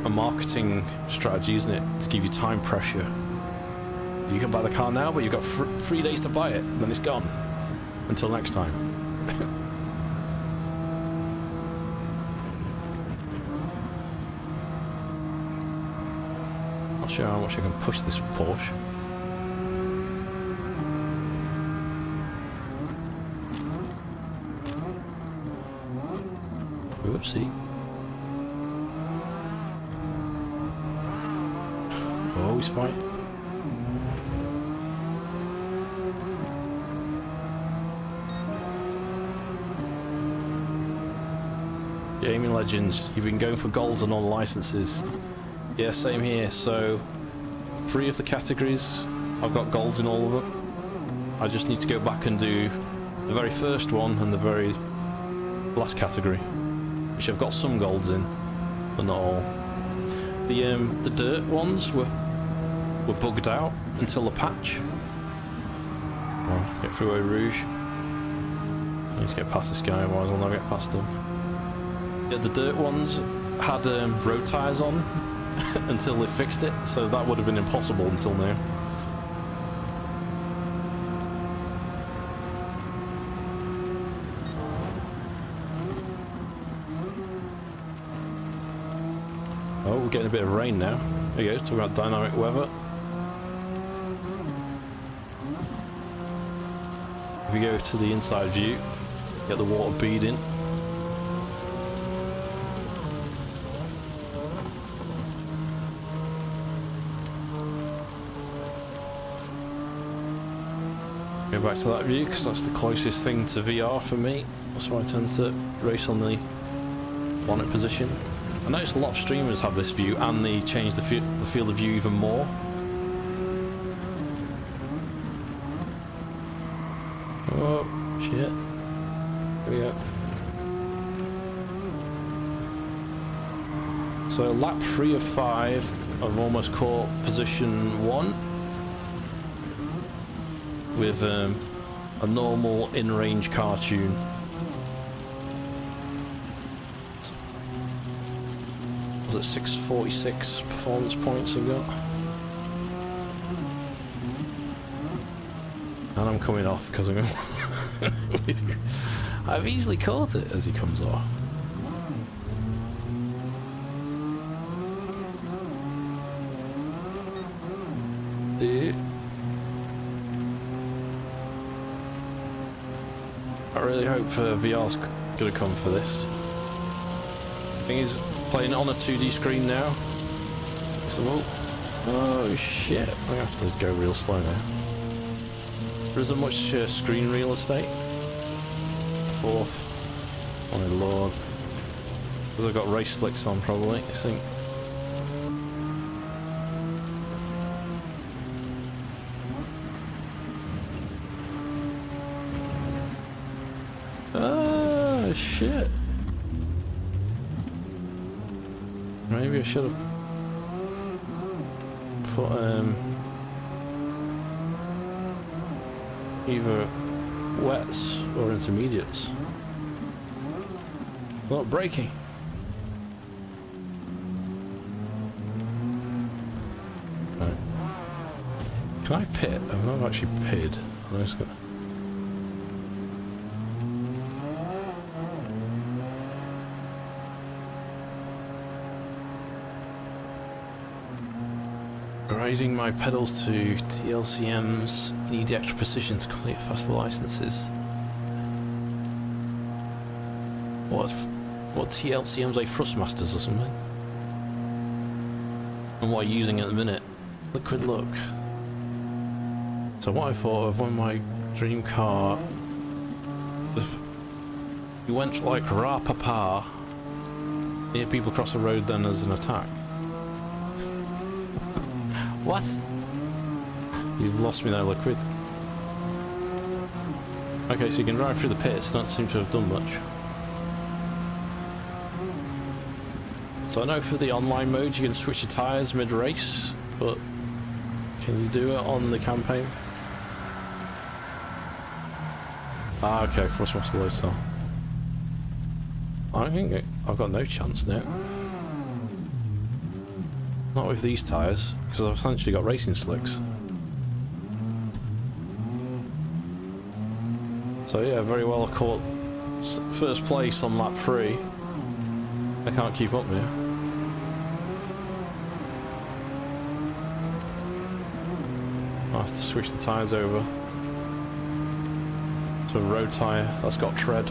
marketing strategy, isn't it, to give you time pressure. You can buy the car now, but you've got 3 days to buy it, then it's gone. Until next time. I'll show you how much I can push this Porsche. Whoopsie. Oh, he's fine. Gaming Legends, you've been going for golds on all the licenses. Yeah, same here. So 3 of the categories, I've got golds in all of them. I just need to go back and do the very first one and the very last category, which I've got some golds in, but not all. The dirt ones were bugged out until the patch. Oh, get Freeway Rouge. I need to get past this guy, otherwise I'll never get past him. Yeah, the dirt ones had road tyres on until they fixed it, so that would have been impossible until now. Oh, we're getting a bit of rain now. There you go, talking about dynamic weather. If we go to the inside view, get the water beading. Go back to that view because that's the closest thing to VR for me. That's why I tend to race on the bonnet position. I noticed a lot of streamers have this view and they change the field of view even more. Oh, shit. Here we go. So lap 3 of 5, I've almost caught position 1 with a normal in-range car tune. Was it 646 performance points I've got? And I'm coming off because I'm I've easily caught it as he comes off. Dude. I really hope VR's gonna come for this. I think he's playing it on a 2D screen now. So, oh shit, I'm gonna have to go real slow now. There isn't much screen real estate. 4th. Oh my lord. Because I've got race slicks on probably, I think. shit. Maybe I should have put either wets or intermediates. Not braking. Right. Can I pit? I've not actually pitted. I'm just gonna. Raising my pedals to TLCMs, need the extra precision to complete faster licenses. What TLCMs, like Thrustmasters or something? And what I'm using at the minute? Liquid look. So what I thought of when my dream car, if you went like rah papa, near people across the road then as an attack. What? You've lost me there, Liquid. Okay, so you can drive through the pits, don't seem to have done much. So I know for the online mode you can switch your tyres mid-race, but can you do it on the campaign? Ah, okay, Thrustmaster low cell. I think I've got no chance now. Not with these tyres, because I've essentially got racing slicks. So yeah, very well caught first place on lap 3. I can't keep up now. I'll have to switch the tyres over to a road tyre that's got tread.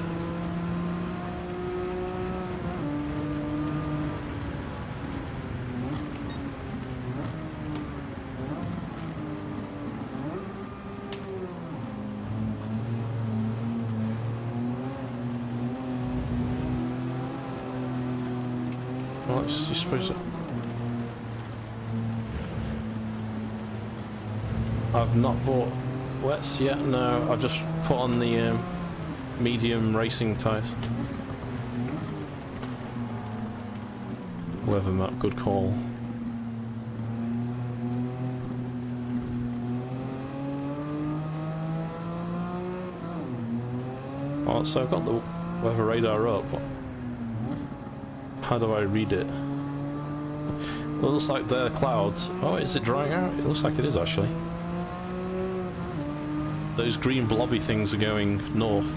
Well, it's just supposed to... I've not bought wets yet, no, I've just put on the medium racing tyres. Weather map, good call. Oh, so I've got the weather radar up. How do I read it? Well, it looks like there are clouds. Oh, is it drying out? It looks like it is actually. Those green blobby things are going north.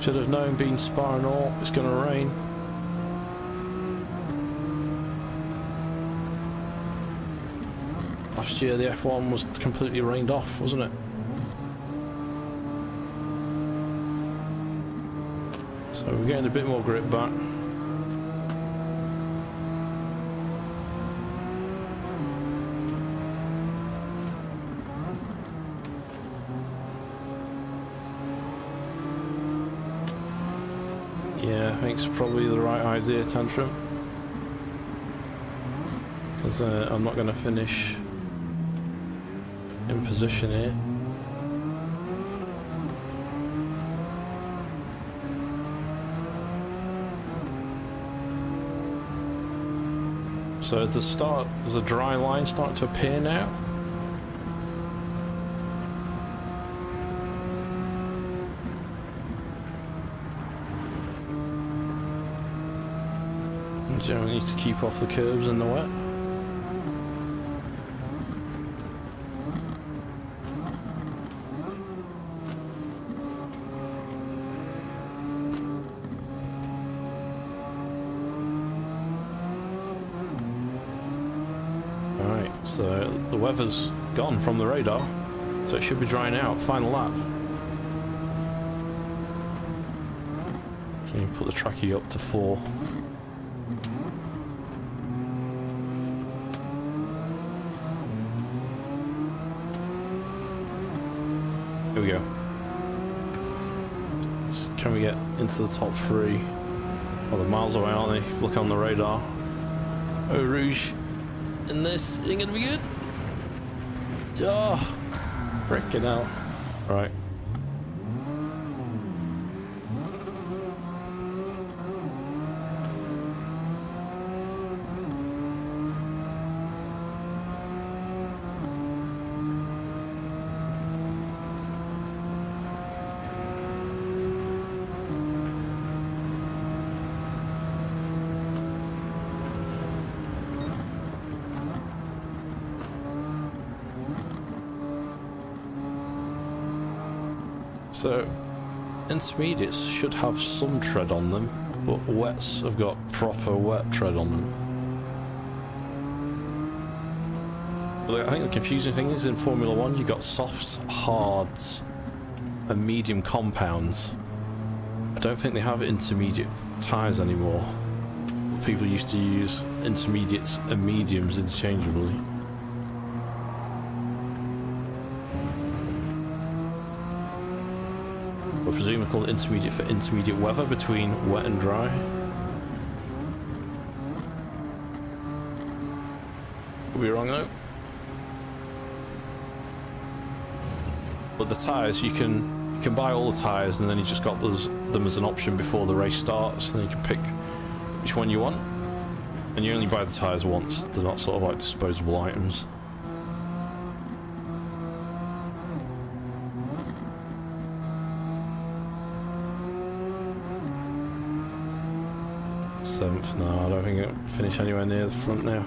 Should have known, being Spa and all, it's going to rain. Last year the F1 was completely rained off, wasn't it? So we're getting a bit more grip back. Yeah, I think it's probably the right idea, Tantrum. Because I'm not going to finish in position here. So at the start, there's a dry line starting to appear now. You generally need to keep off the curbs in the wet. So the weather's gone from the radar, so it should be drying out. Final lap. Can you put the trackie up to 4? Here we go. Can we get into the top 3? Well, they're miles away, aren't they? If you look on the radar. Eau Rouge. in this ain't gonna be good. Oh, freaking hell. Right. So, intermediates should have some tread on them, but wets have got proper wet tread on them. But I think the confusing thing is in Formula 1 you've got softs, hards, and medium compounds. I don't think they have intermediate tyres anymore. People used to use intermediates and mediums interchangeably. I presume we call it intermediate for intermediate weather between wet and dry. Could be wrong though. But the tyres, you can buy all the tyres and then you just got them as an option before the race starts, and then you can pick which one you want. And you only buy the tyres once, they're not sort of like disposable items. Seventh, no, I don't think it'll finish anywhere near the front now.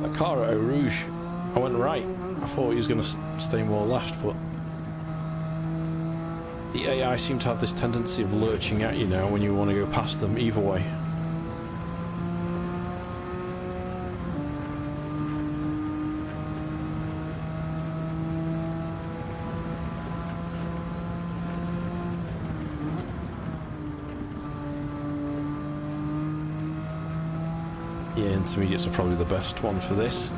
That car at Eau Rouge, I went right. I thought he was going to stay more left, but the AI seem to have this tendency of lurching at you now when you want to go past them either way. Yeah, intermediates are probably the best one for this.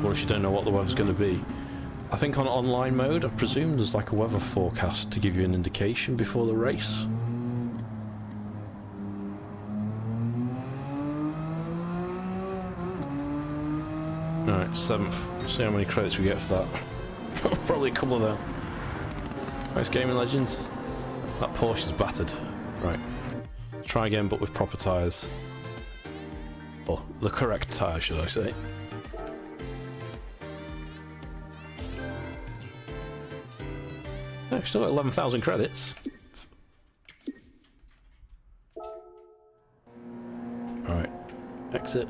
Or if you don't know what the weather's going to be. I think on online mode, I presume there's like a weather forecast to give you an indication before the race. Alright, 7th. See how many credits we get for that. Probably a couple of them. Nice gaming legends. That Porsche is battered. Right. Try again, but with proper tyres. Or the correct tyre, should I say. Oh, still got 11,000 credits. Alright, exit.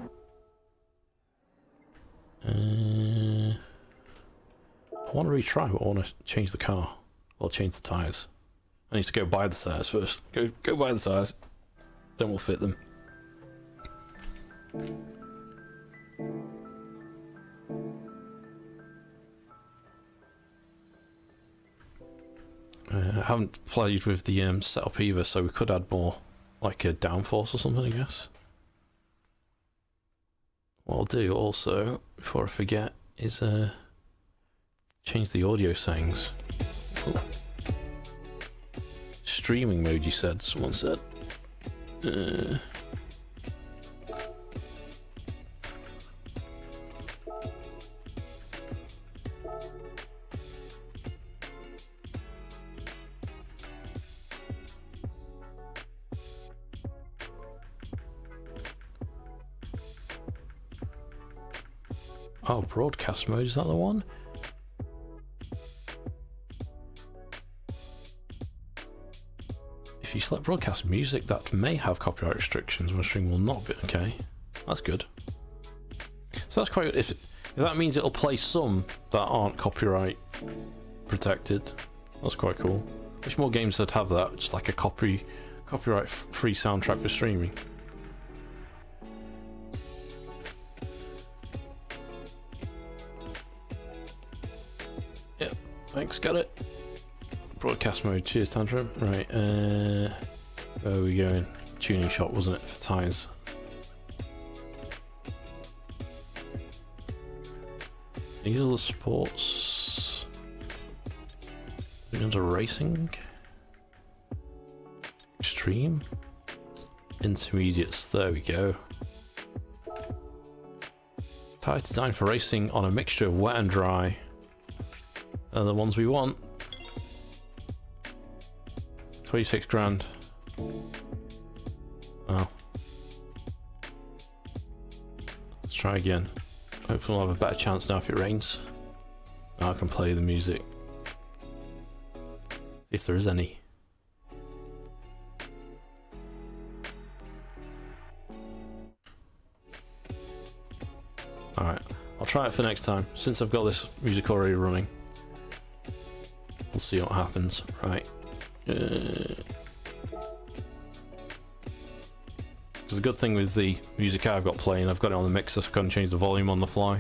I want to retry, but I want to change the car. Well, change the tyres. I need to go buy the tyres first. Go buy the tyres. Then we'll fit them. I haven't played with the setup either, so we could add more, like a downforce or something, I guess. What I'll do also, before I forget, is change the audio settings. Ooh. Streaming mode, you said, someone said. Oh, broadcast mode, is that the one? If you select broadcast music that may have copyright restrictions, my stream will not be. Okay, that's good. So that's quite good. If that means it'll play some that aren't copyright protected, that's quite cool. Wish more games that have that, just like a copyright free soundtrack for streaming. Thanks, got it. Broadcast mode, cheers Tantrum. Right, where are we going? Tuning shop, wasn't it, for tyres? These are the sports. Into racing. Extreme. Intermediates, there we go. Tyres designed for racing on a mixture of wet and dry. They're the ones we want. 26 grand. Oh. Let's try again. Hopefully we'll have a better chance now if it rains. Now I can play the music. See if there is any. Alright, I'll try it for next time. Since I've got this music already running, we'll see what happens. Right. Because the good thing with the music I've got playing, I've got it on the mixer, so I can change the volume on the fly.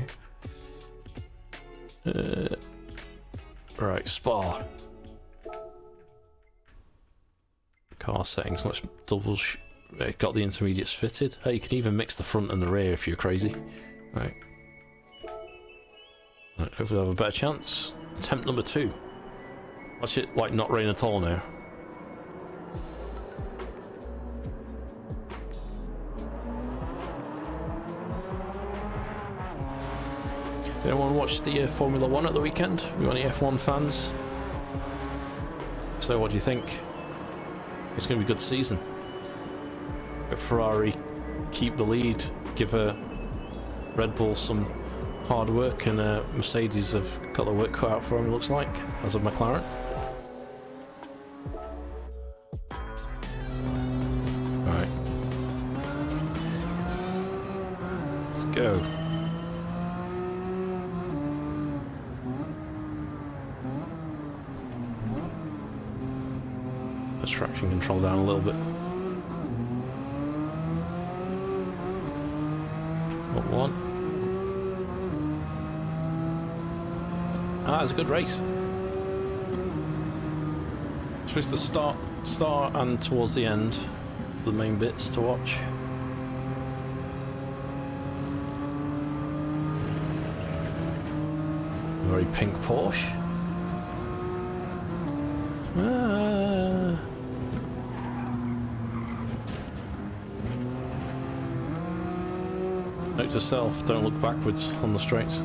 Right, Spa. Car settings, let's double got the intermediates fitted. Hey, you can even mix the front and the rear if you're crazy. Right. Hopefully I'll have a better chance. Attempt number 2. Watch it like not rain at all now. Did anyone watch the Formula 1 at the weekend? You any F1 fans? So what do you think? It's going to be a good season. If Ferrari keep the lead, give Red Bull some hard work, and Mercedes have got the work cut out for them, it looks like, as of McLaren. Alright. Let's go. Let's traction control down a little bit. Not one. Ah, it's a good race. Especially the start and towards the end, the main bits to watch. Very pink Porsche. Ah. Note to self, don't look backwards on the straights.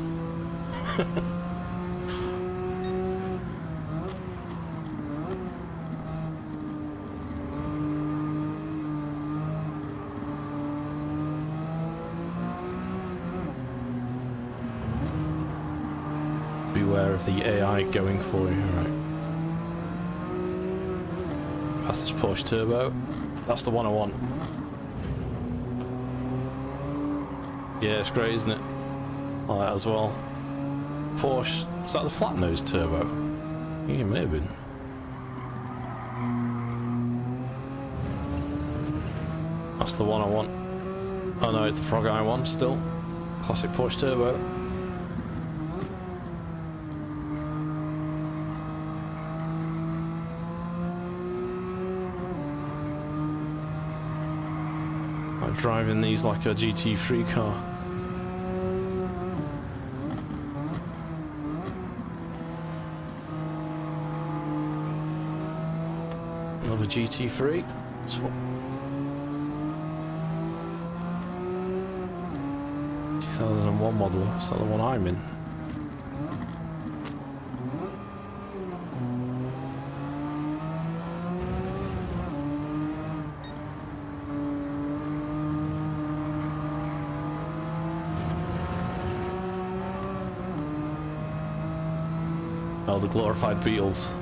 Beware of the AI going for you, right? Past this Porsche Turbo. That's the one I want. Yeah, it's great, isn't it? I like that as well. Porsche, is that the flat nose turbo? Yeah, it may have been. That's the one I want. Oh no, it's the Frog Eye one still. Classic Porsche Turbo. I'm driving these like a GT3 car. Another GT3. 2001 model. Is that the one I'm in? Oh, the glorified Beetles.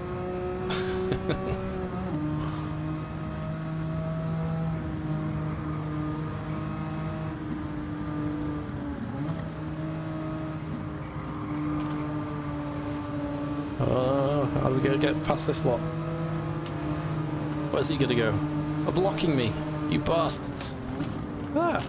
How are we going to get past this lot? Where's he going to go? They're blocking me, you bastards. Ah.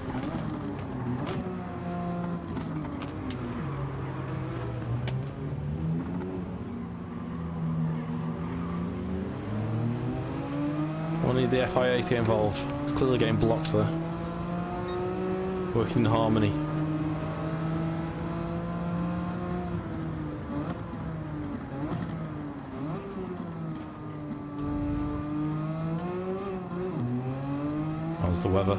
I need the FIA to get involved. It's clearly getting blocked there. Working in harmony. How's the weather?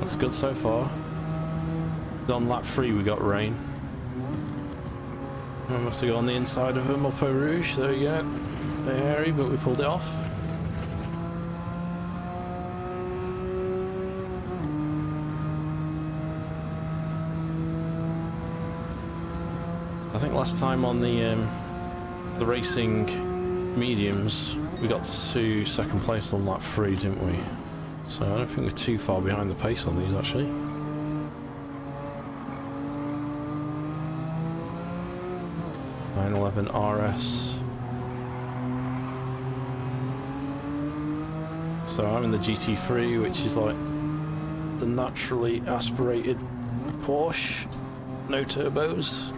That's good so far. On lap 3 we got rain. We must have got on the inside of them, Upper Rouge, there we go. Hairy, but we pulled it off. I think last time on the racing mediums we got to second place on lap 3, didn't we? So I don't think we're too far behind the pace on these actually. .911 RS. So I'm in the GT3, which is like the naturally aspirated Porsche, no turbos.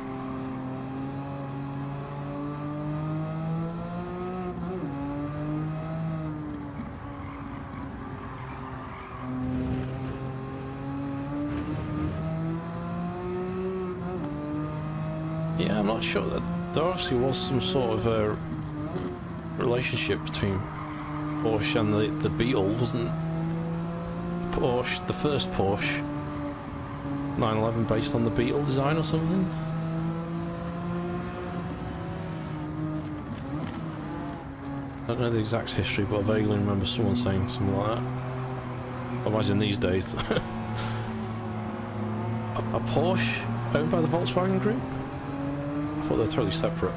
Yeah, I'm not sure that there obviously was some sort of a relationship between Porsche and the Beetle, wasn't Porsche, the first Porsche 911 based on the Beetle design or something? I don't know the exact history, but I vaguely remember someone saying something like that. I imagine these days. a Porsche owned by the Volkswagen Group? I thought they were totally separate.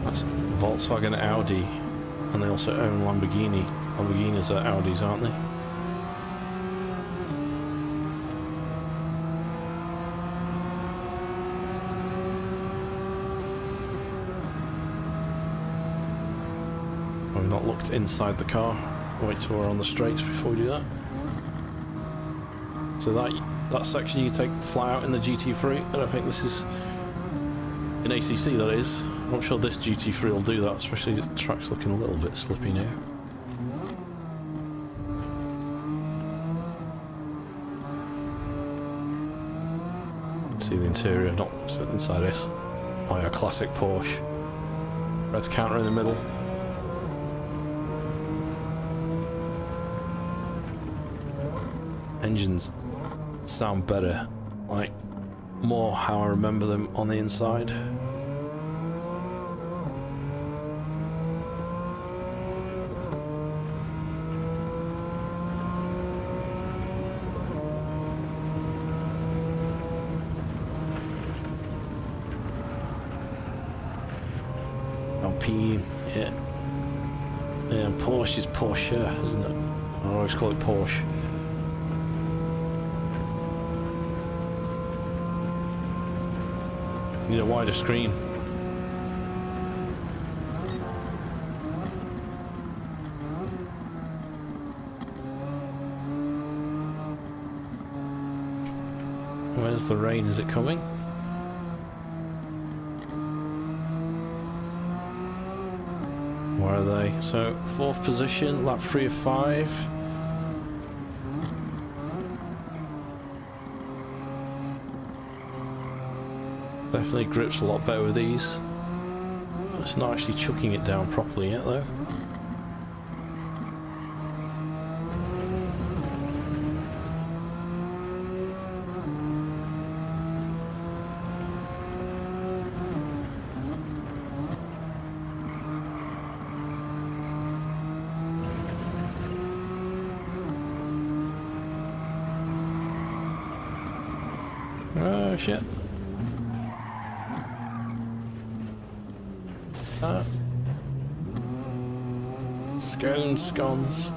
That's Volkswagen, Audi, and they also own Lamborghini. Lamborghinis are Audis, aren't they? We've not looked inside the car. Wait till we're on the straights before we do that. So that section you take flat out in the GT3, and I think this is in ACC, that is. I'm not sure this GT3 will do that, especially the track's looking a little bit slippy now. See the interior, not sitting inside this. Oh yeah, classic Porsche. Red counter in the middle. Engines sound better, like more how I remember them on the inside. Alpine, yeah. Yeah, Porsche is Porsche, isn't it? I always call it Porsche. Need a wider screen. Where's the rain? Is it coming? Where are they? So, 4th position, lap 3 of 5. Definitely grips a lot better with these. It's not actually chucking it down properly yet though. Oh shit. Scones.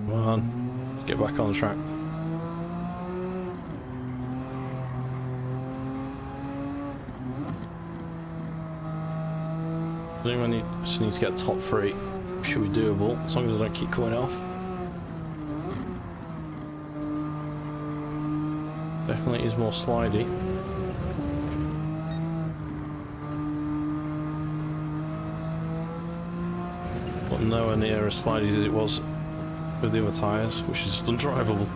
Come on, let's get back on the track. I think we just need to get top 3. Should be doable, as long as I don't keep coming off. Definitely is more slidey. But nowhere near as slidey as it was with the other tyres, which is just undrivable.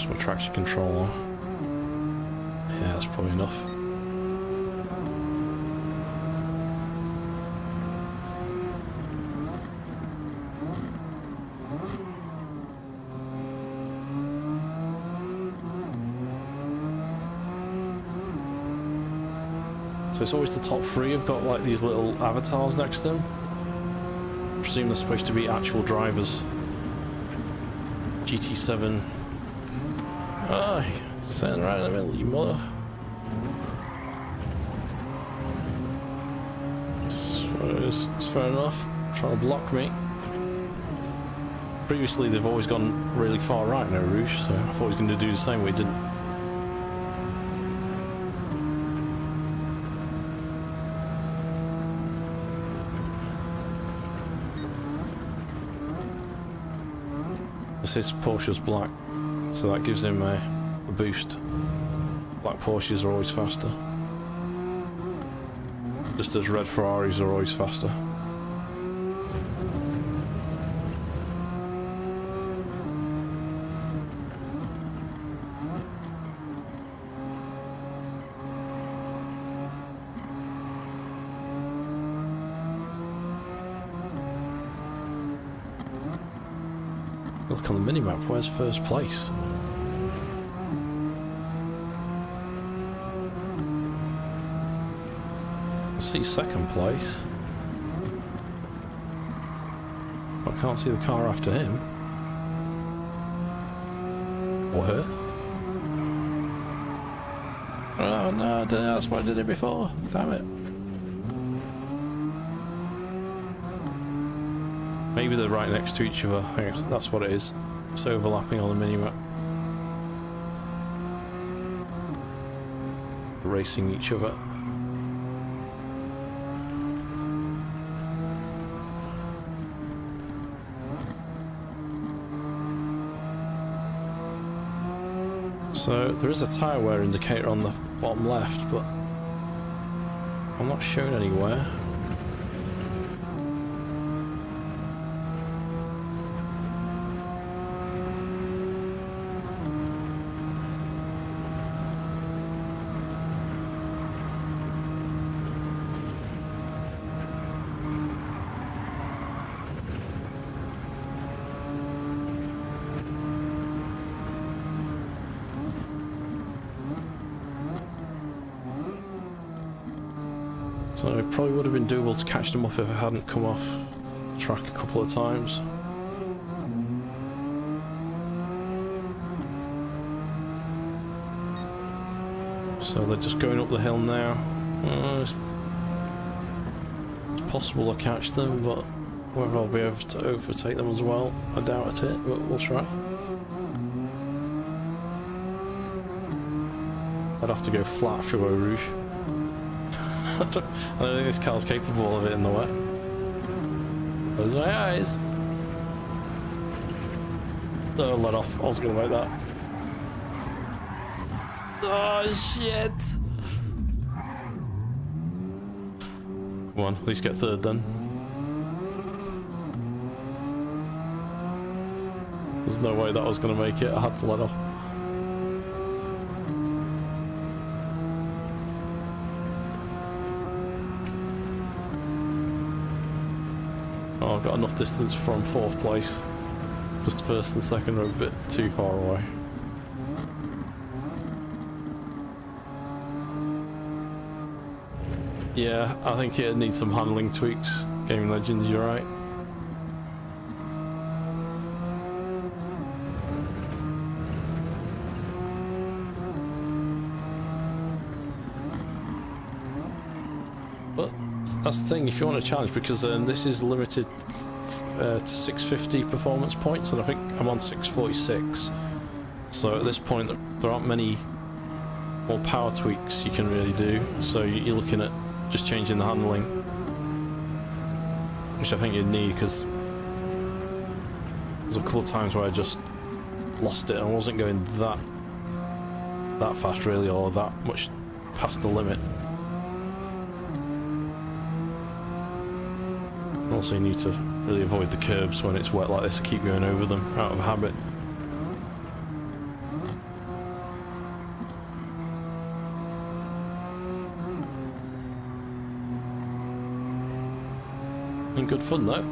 Just my traction control on. Yeah, that's probably enough. So it's always the top three have got like these little avatars next to them. I presume they're supposed to be actual drivers. GT7. Ah, sitting right in the middle, you mother. It's fair enough. Trying to block me. Previously they've always gone really far right now, Rouge, so I thought he was going to do the same, but he didn't. This Porsche's black, so that gives him a boost. Black Porsches are always faster. Just as red Ferraris are always faster. Look on the minimap, where's first place? I see second place. I can't see the car after him. Or her. Oh no, that's why I did it before. Damn it. Maybe they're right next to each other. I think that's what it is. It's overlapping on the minimap. Racing each other. So there is a tyre wear indicator on the bottom left, but I'm not shown anywhere. So it probably would have been doable to catch them up if I hadn't come off track a couple of times. So they're just going up the hill now. It's possible to catch them, but whether I'll be able to overtake them as well, I doubt it, but we'll try. I'd have to go flat through Eau Rouge. I don't think this car's capable of it in the wet. Those are my eyes. Oh, let off. I was going to make that. Oh, shit. Come on, at least get third then. There's no way that I was going to make it. I had to let off. Oh, I've got enough distance from fourth place. Just first and second are a bit too far away. Yeah, I think it needs some handling tweaks. Gaming Legends, you're right. But that's the thing, if you want a challenge, because this is limited to 650 performance points, and I think I'm on 646. So at this point, there aren't many more power tweaks you can really do. So you're looking at just changing the handling, which I think you'd need, because there's a couple of times where I just lost it and I wasn't going that fast really, or that much past the limit. Also, you need to really avoid the curbs when it's wet like this, keep going over them out of habit. And good fun though.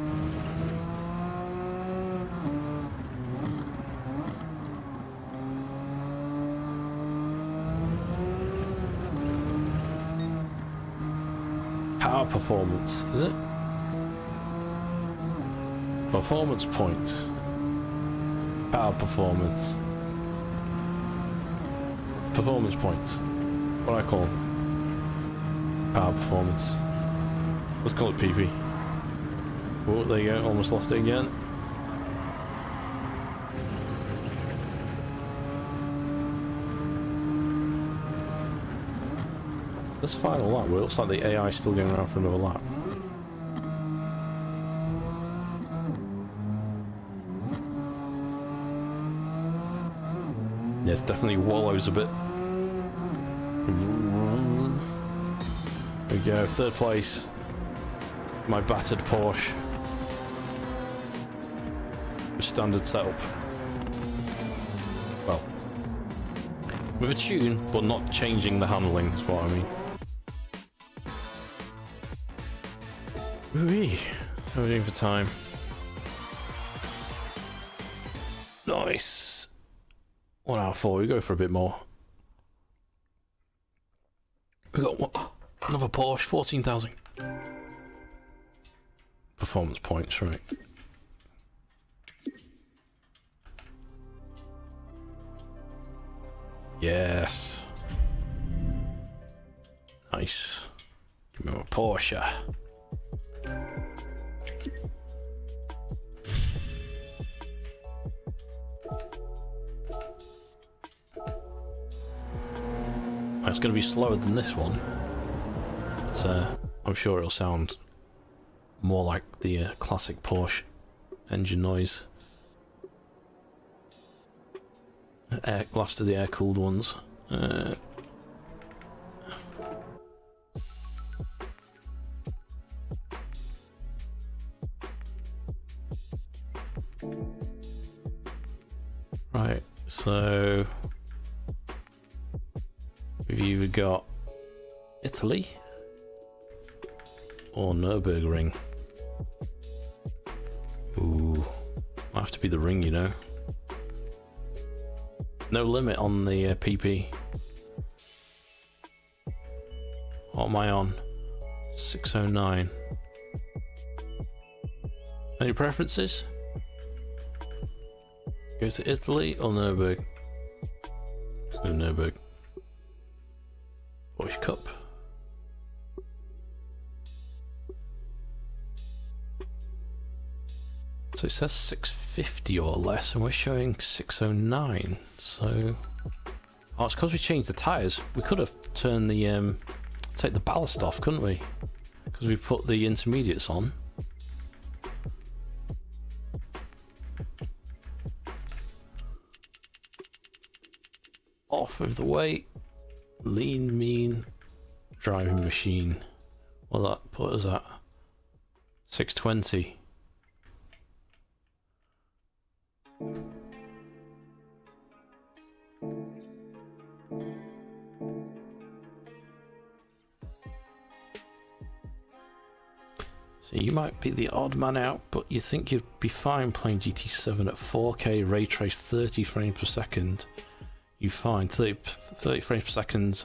Power performance, is it? Performance points. Power performance. Performance points. What do I call them? Power performance. Let's call it PP. Oh, there you go. Almost lost it again. This final lap, well, it looks like the AI is still going around for another lap. Yeah, it definitely wallows a bit. There we go, third place. My battered Porsche. Standard setup. Well, with a tune, but not changing the handling is what I mean. Wee. How are we doing for time? Nice. 1 hour 4. We go for a bit more. We got what? Another Porsche, 14,000 performance points, right? Yes. Nice. Give me a Porsche. It's going to be slower than this one, but I'm sure it'll sound more like the classic Porsche engine noise. Last of the air-cooled ones. Right, so we've either got Italy or Nurburgring. Ooh, might have to be the ring, you know. No limit on the PP. What am I on? 609. Any preferences? Go to Italy or Nurburg? Let's go Nurburg. Porsche Cup. So it says 650 or less, and we're showing 609. So, oh, it's because we changed the tyres. We could have turned the take the ballast off, couldn't we? Because we put the intermediates on. Off of the way. Lean, mean driving machine. Well, that put us at 620. So you might be the odd man out, but you think you'd be fine playing GT7 at 4K ray trace 30 frames per second. You find 30 frames per second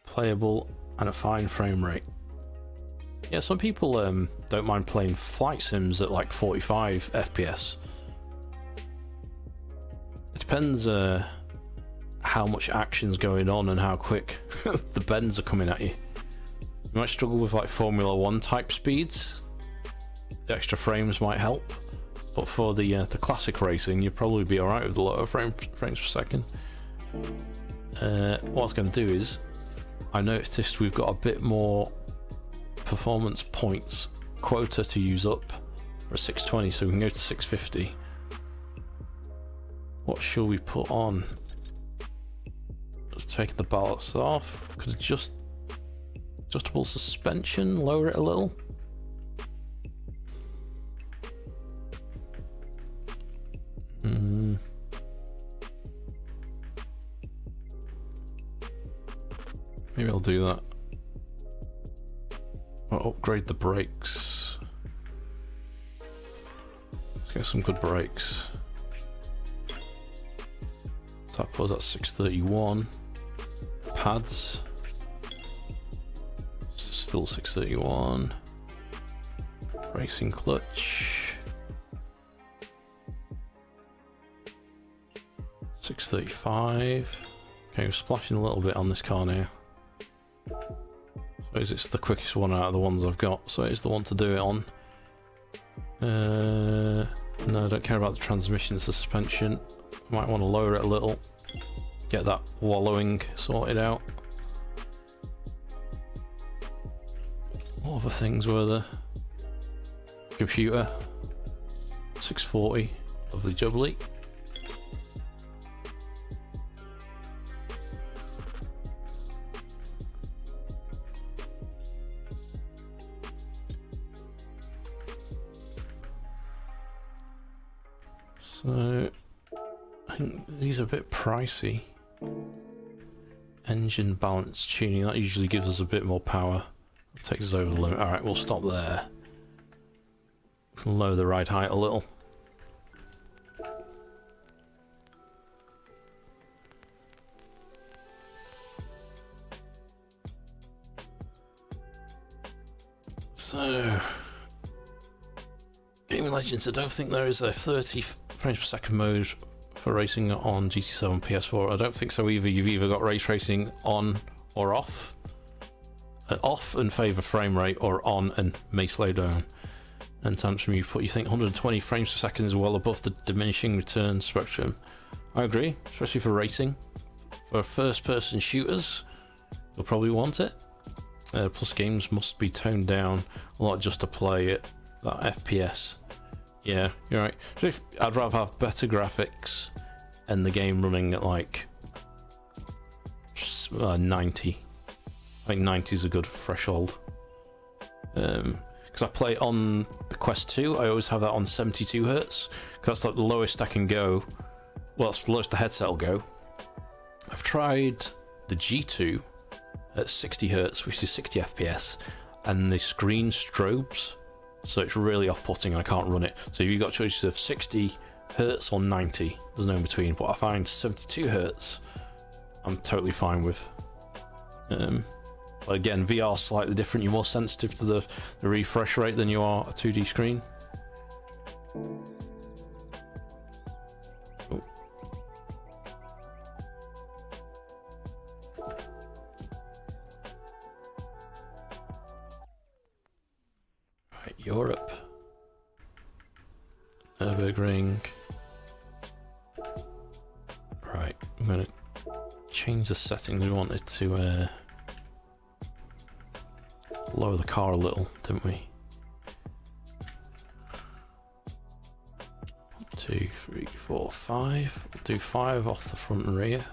playable and a fine frame rate. Yeah, some people don't mind playing flight sims at like 45 FPS. It depends how much action's going on and how quick the bends are coming at you. You might struggle with like Formula 1 type speeds. The extra frames might help. But for the classic racing, you'll probably be alright with a lot of frames per second. What I was going to do is, I noticed we've got a bit more performance points quota to use up for 620, so we can go to 650. What shall we put on? Let's take the ballast off. Could adjustable suspension, lower it a little. Maybe I'll do that. want to upgrade the brakes. Let's get some good brakes. So that puts at 631. Pads. Still 631. Racing clutch. 635. Okay, we're splashing a little bit on this car now. Suppose it's the quickest one out of the ones I've got, so it's the one to do it on. No, I don't care about the transmission suspension. Might want to lower it a little. Get that wallowing sorted out. What other things were there? Computer. 640. Lovely jubbly. So, I think these are a bit pricey. Engine balance tuning, that usually gives us a bit more power. It takes us over the limit. Alright, we'll stop there. Lower the ride height a little. So, Gaming Legends, I don't think there is a 30 frames per second mode for racing on GT7 PS4. I don't think so either. You've either got race racing on or off. Off and favour frame rate, or on and may slow down. And times from you think 120 frames per second is well above the diminishing return spectrum. I agree, especially for racing. For first person shooters, you'll probably want it. Plus games must be toned down a lot just to play at that FPS. Yeah, you're right. So I'd rather have better graphics and the game running at like 90. I think 90 is a good threshold. Because I play on the Quest 2, I always have that on 72 Hz. Because that's like the lowest I can go. Well, that's the lowest the headset will go. I've tried the G2 at 60 Hz, which is 60 FPS, and the screen strobes. So it's really off-putting and I can't run it. So you've got choices of 60 Hz or 90. There's no in between. But I find 72 Hz I'm totally fine with. But again, VR is slightly different. You're more sensitive to the refresh rate than you are a 2D screen. Oh. Right, Europe. Nurburgring. Right, I'm going to change the settings. We wanted to lower the car a little, didn't we? 1, 2, 3, 4, 5. We'll do 5 off the front and rear.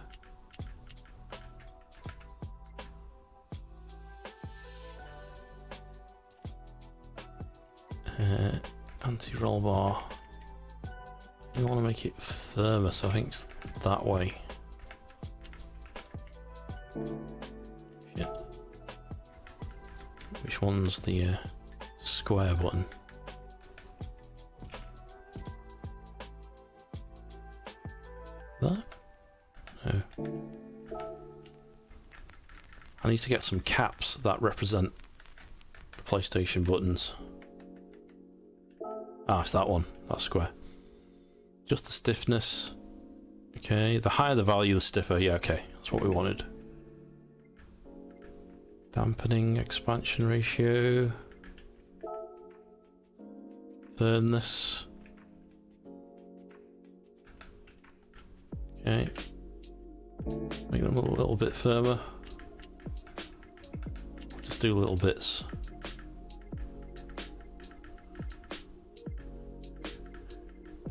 Anti-roll bar. You want to make it firmer, so I think it's that way. Yeah. Which one's the square button? That? No. I need to get some caps that represent the PlayStation buttons. Ah, it's that one. That's square. Just the stiffness. Okay, the higher the value, the stiffer. Yeah, okay. That's what we wanted. Dampening, expansion ratio. Firmness. Okay. Make them a little bit firmer. Just do little bits.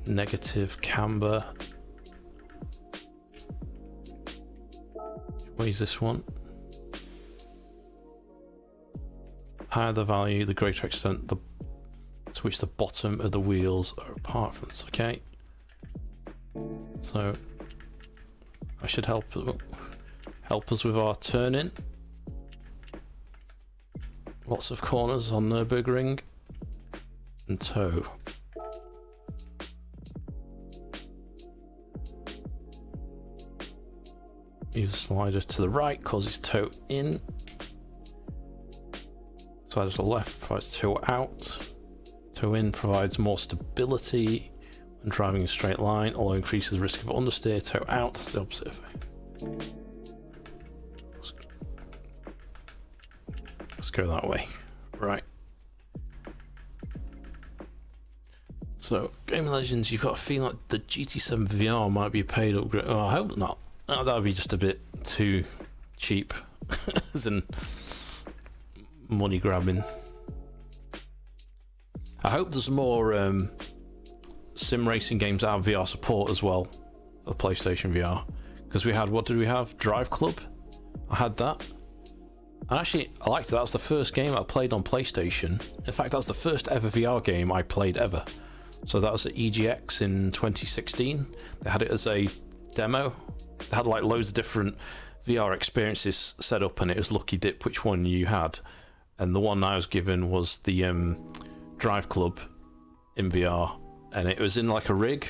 Negative camber. Where's this one? Higher the value, the greater extent to which the bottom of the wheels are apart from this. Okay. So I should help us with our turning. Lots of corners on Nurburgring and toe. Use the slider to the right, causes toe in. Slider to the left provides toe out. Toe in provides more stability when driving a straight line, although increases the risk of understeer. Toe out has the opposite effect. Let's go that way. Right. So, Gaming Legends, you've got a feeling like the GT7 VR might be a paid upgrade. Oh, I hope not. Oh, that would be just a bit too cheap, as in money grabbing. I hope there's more sim racing games that have VR support as well for PlayStation VR. Because we had, what did we have? Drive Club? I had that. And actually, I liked it. That was the first game I played on PlayStation. In fact, that was the first ever VR game I played ever. So that was at EGX in 2016. They had it as a demo. They had like loads of different VR experiences set up, and it was lucky dip which one you had. And the one I was given was the Drive Club in VR, and it was in like a rig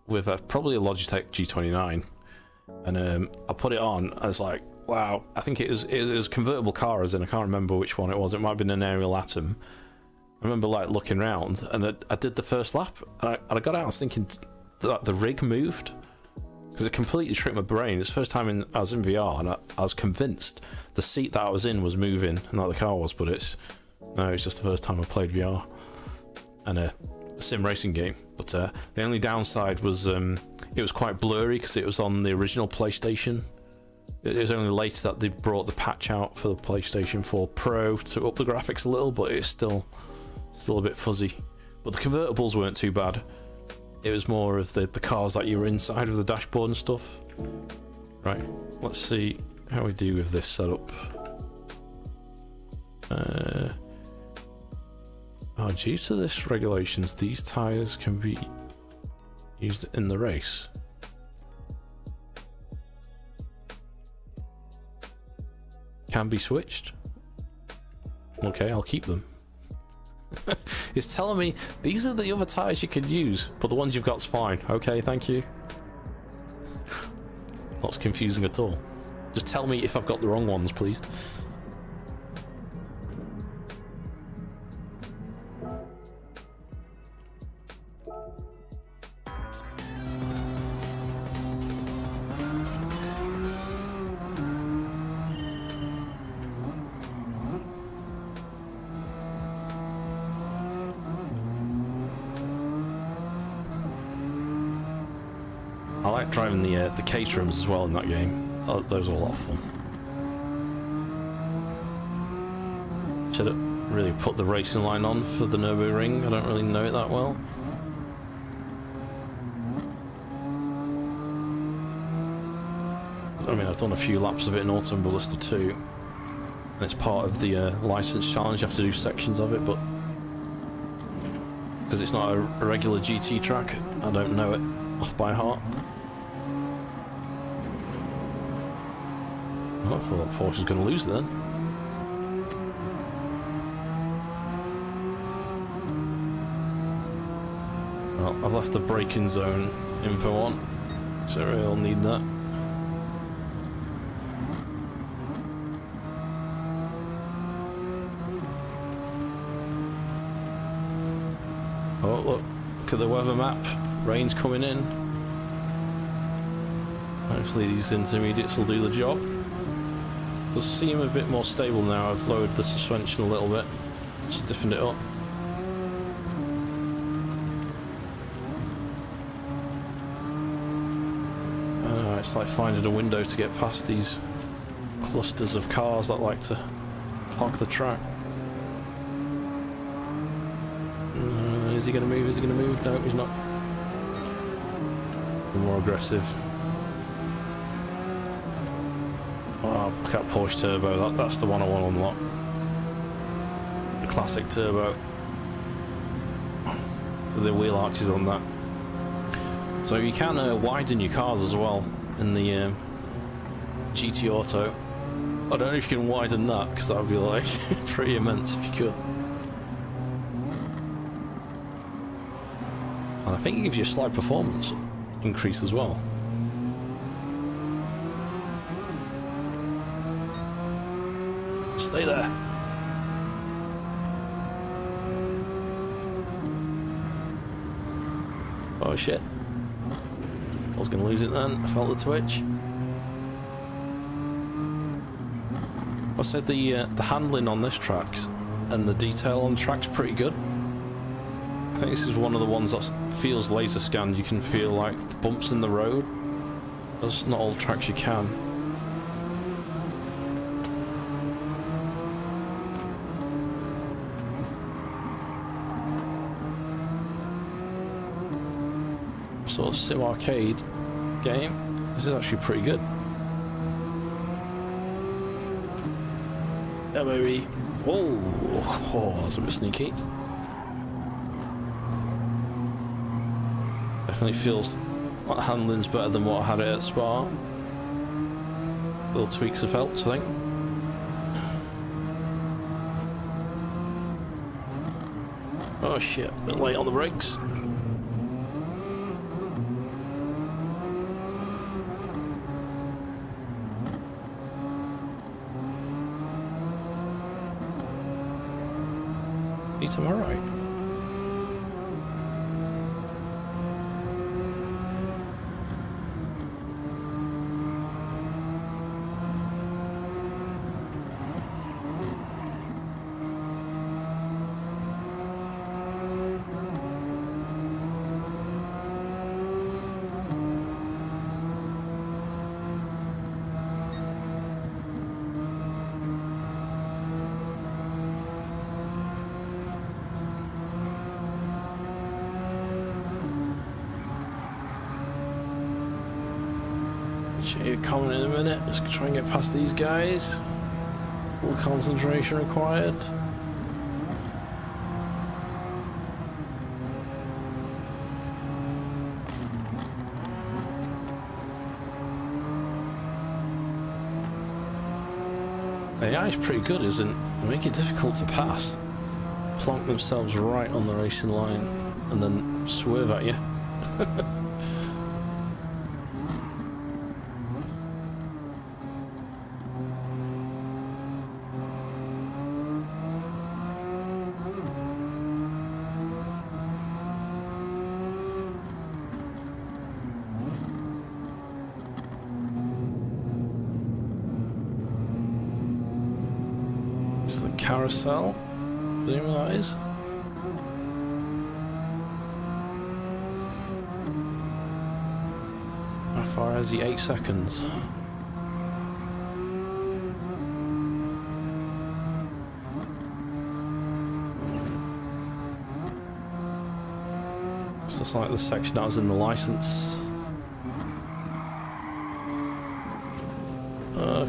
with probably a Logitech G29. And I put it on. I was like, wow! I think it was a convertible car, as in I can't remember which one it was. It might have been an Aerial Atom. I remember like looking around, and I did the first lap, and I got out. I was thinking that the rig moved. Because it completely tricked my brain. It's the first time I was in VR, and I was convinced the seat that I was in was moving, not the car was. But it's just the first time I played VR and a sim racing game. But the only downside was it was quite blurry because it was on the original PlayStation. It was only later that they brought the patch out for the PlayStation 4 Pro to up the graphics a little, but it's still a bit fuzzy. But the convertibles weren't too bad. It was more of the cars that you were inside of the dashboard and stuff. Right, let's see how we do with this setup. Due to this regulations, these tyres can be used in the race. Can be switched. Okay, I'll keep them. It's telling me these are the other tyres you could use, but the ones you've got's fine. Okay, thank you. Not confusing at all. Just tell me if I've got the wrong ones, please. I like driving the caterhams as well in that game. Oh, those are a lot of fun. Should have really put the racing line on for the Nurburgring. I don't really know it that well. I mean, I've done a few laps of it in Autumn Ballista 2, and it's part of the license challenge. You have to do sections of it, but because it's not a regular GT track, I don't know it off by heart. Oh, I thought Porsche's going to lose then. Well, I've left the braking zone info on, so I really need that. Oh, look at the weather map. Rain's coming in. Hopefully these intermediates will do the job. Does seem a bit more stable now. I've lowered the suspension a little bit, stiffened it up. It's like finding a window to get past these clusters of cars that like to hog the track. Is he going to move? Is he going to move? No, he's not. More aggressive. Oh, look at Porsche Turbo. That's the one I want to unlock. The classic turbo. So the wheel arches on that. So you can widen your cars as well in the GT Auto. I don't know if you can widen that, because that would be like pretty immense if you could. And I think it gives you a slight performance increase as well. Stay there. Oh shit. I was going to lose it then. I felt the twitch. I said the handling on this track and the detail on the track's pretty good. I think this is one of the ones that feels laser scanned. You can feel like the bumps in the road. There's not all tracks you can. Sort of sim arcade game. This is actually pretty good. Yeah, baby. Whoa, that's a bit sneaky. Definitely feels like handling's better than what I had it at Spa. Little tweaks have helped, I think. Oh shit, a bit late on the brakes. Am I right? Comment in a minute, just try and get past these guys. Full concentration required. The AI is pretty good, isn't it? They make it difficult to pass. Plonk themselves right on the racing line and then swerve at you. This is the carousel. Presume that is. How far is he? 8 seconds. It's just like the section that was in the license.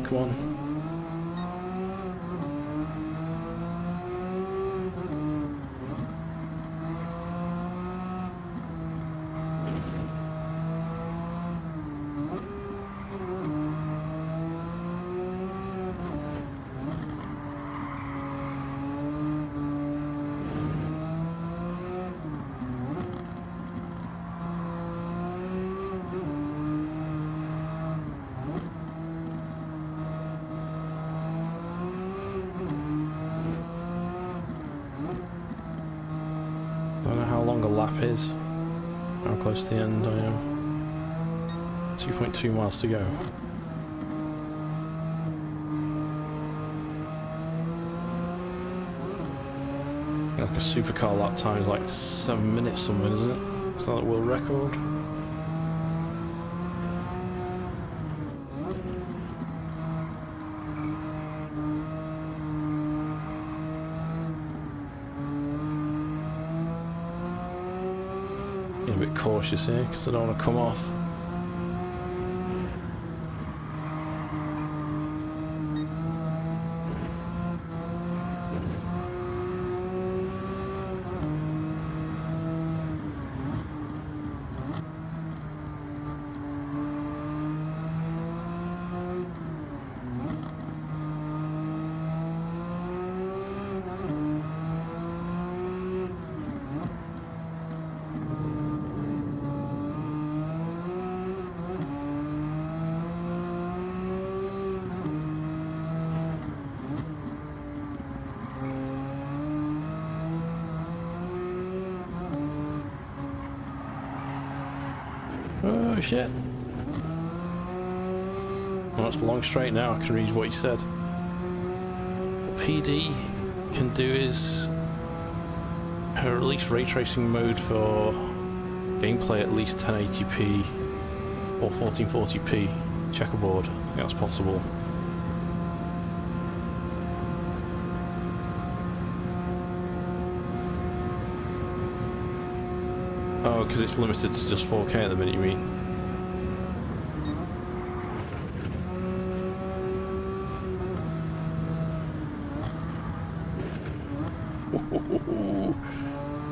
Come on. Don't know how long a lap is, how close to the end I am. 2.2 miles to go. Like a supercar lap time is like 7 minutes something, isn't it? Is that a world record? A bit cautious here because I don't want to come off. Oh shit. Well, it's the long straight now, I can read what you said. What PD can do is release ray tracing mode for gameplay at least 1080p or 1440p checkerboard. I think that's possible. Oh, because it's limited to just 4K at the minute, you mean?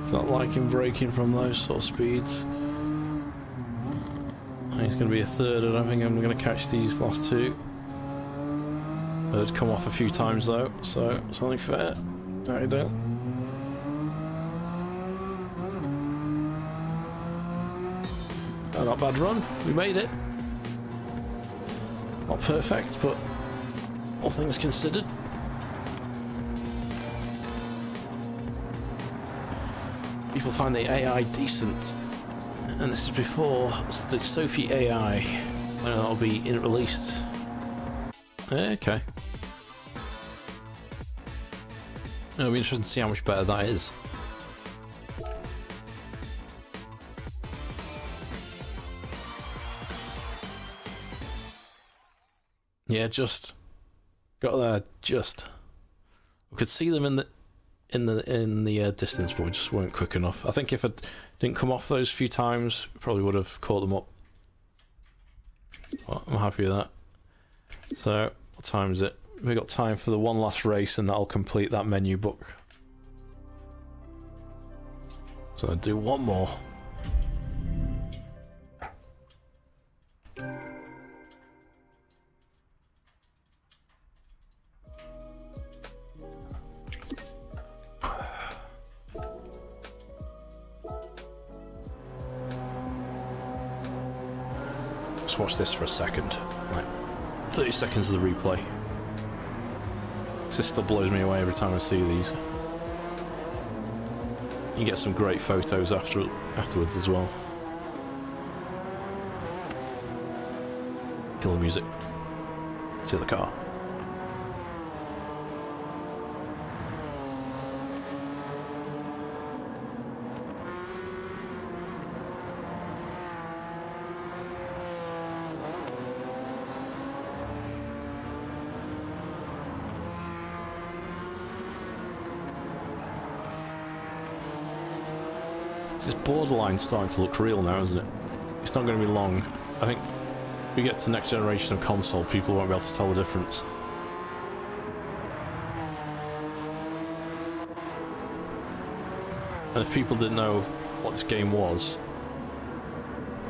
It's not like him braking from those sort of speeds. I think it's going to be a third. I don't think I'm going to catch these last two. They'd come off a few times though, so it's only fair. No, you don't. Oh, not a bad run. We made it. Not perfect, but all things considered. People find the AI decent, and this is before the Sophie AI, when that'll be released. Okay. It'll be interesting to see how much better that is. Yeah, just got there. Just we could see them in the distance, but we just weren't quick enough. I think if it didn't come off those few times, probably would have caught them up. Well, I'm happy with that. So, what time is it? We've got time for the one last race, and that'll complete that menu book. So I'll do one more. Let's watch this for a second. Like 30 seconds of the replay. This still blows me away every time I see these. You can get some great photos afterwards as well. Kill the music. To the car. This borderline starting to look real now, isn't it? It's not going to be long. I think we get to the next generation of console, people won't be able to tell the difference. And if people didn't know what this game was,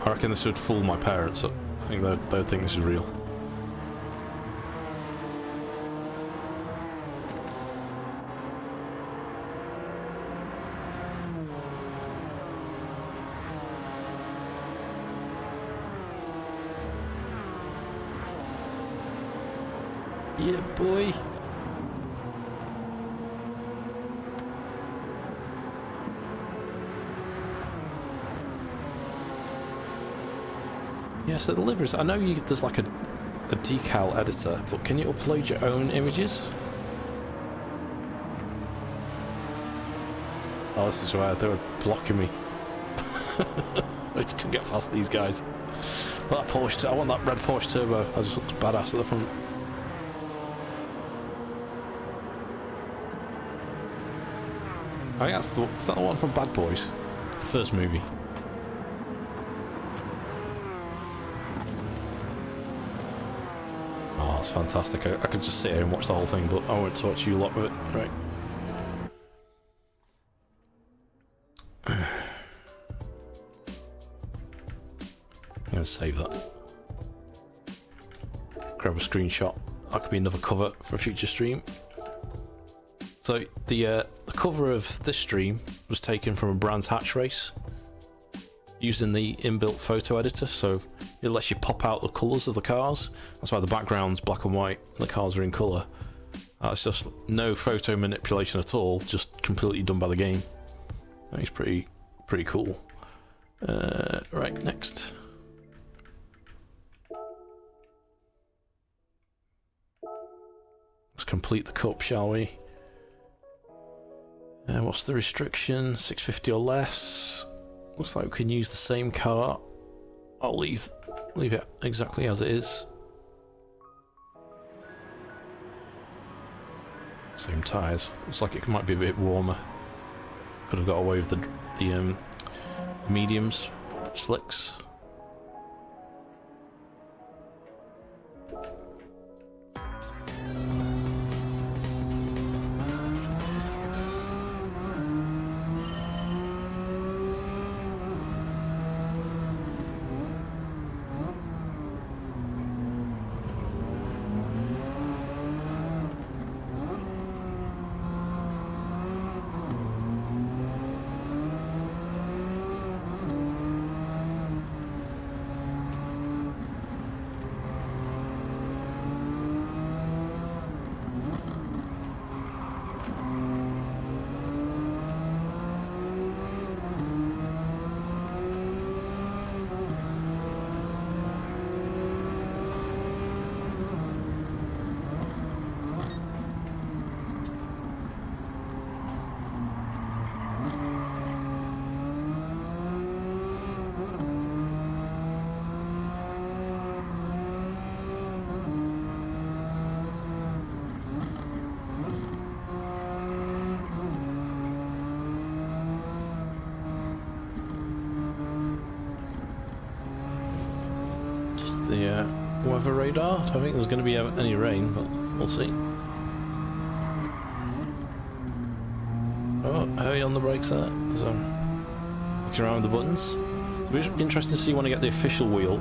I reckon this would fool my parents. I think they'd think this is real. Yeah, boy. Yeah, so the liveries, I know there's like a decal editor, but can you upload your own images? Oh, this is why they were blocking me. I just couldn't get past these guys. But that Porsche, I want that red Porsche Turbo. That just looks badass at the front. I think that's is that the one from Bad Boys? The first movie. Oh, it's fantastic. I could just sit here and watch the whole thing, but I won't touch you lot with it. Right. I'm going to save that. Grab a screenshot. That could be another cover for a future stream. So the cover of this stream was taken from a Brands Hatch race using the inbuilt photo editor, so it lets you pop out the colours of the cars. That's why the background's black and white and the cars are in colour. It's just no photo manipulation at all, just completely done by the game. That is pretty cool. Right, next. complete the cup, shall we? What's the restriction? 650 or less. Looks like we can use the same car. I'll leave it exactly as it is. Same tyres. Looks like it might be a bit warmer. Could have got away with the mediums, slicks. The weather radar. I don't think there's going to be any rain, but we'll see. Oh, heavy on the brakes there. So, looking around with the buttons. It'll be interesting to see when I get the official wheel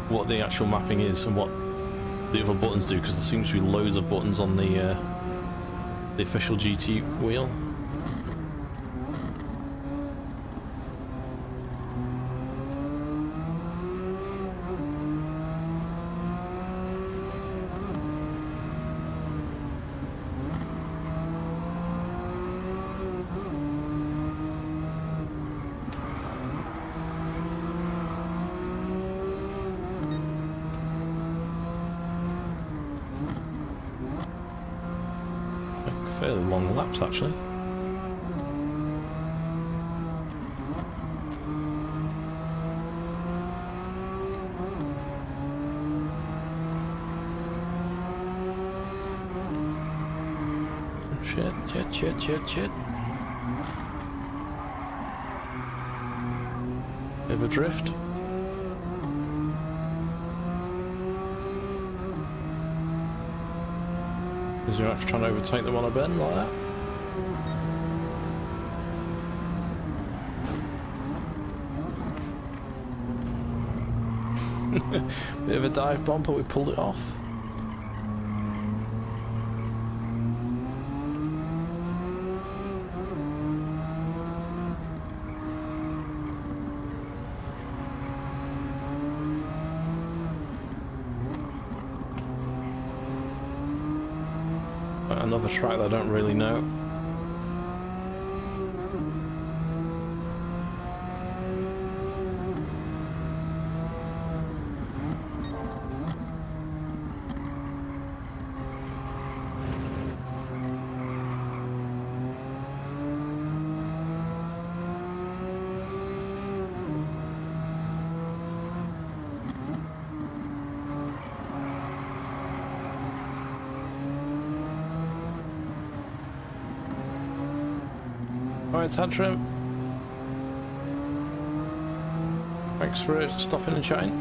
what the actual mapping is and what the other buttons do, because there seems to be loads of buttons on the official GT wheel. Fairly long laps actually. Shit. Bit of a drift. Because you're actually trying to overtake them on a bend like that. Bit of a dive bomb, but we pulled it off. Another track that I don't really know. Alright, Tantrum. Thanks for stopping and chatting.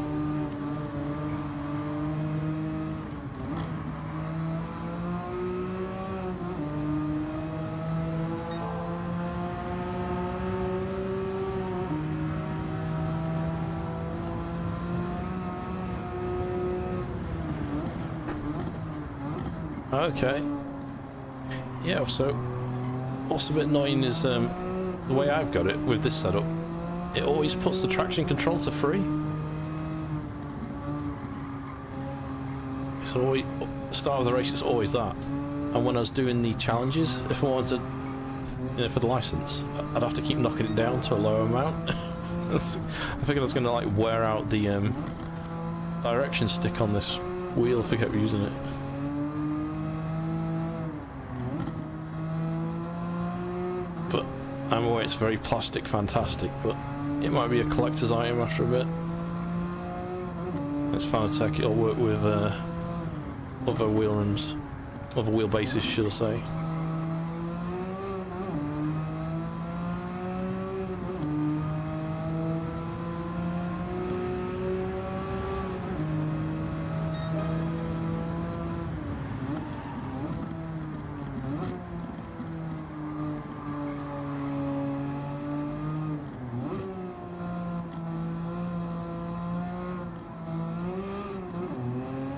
Okay. Yeah, so what's a bit annoying is the way I've got it with this setup, it always puts the traction control to free. It's always, the start of the race, it's always that. And when I was doing the challenges, if I wanted to, you know, for the license, I'd have to keep knocking it down to a lower amount. I figured I was going to like wear out the direction stick on this wheel if I kept using it. but I'm aware it's very plastic fantastic, but it might be a collector's item after a bit. It's Fanatec, it'll work with other wheel rims, other wheelbases should I say.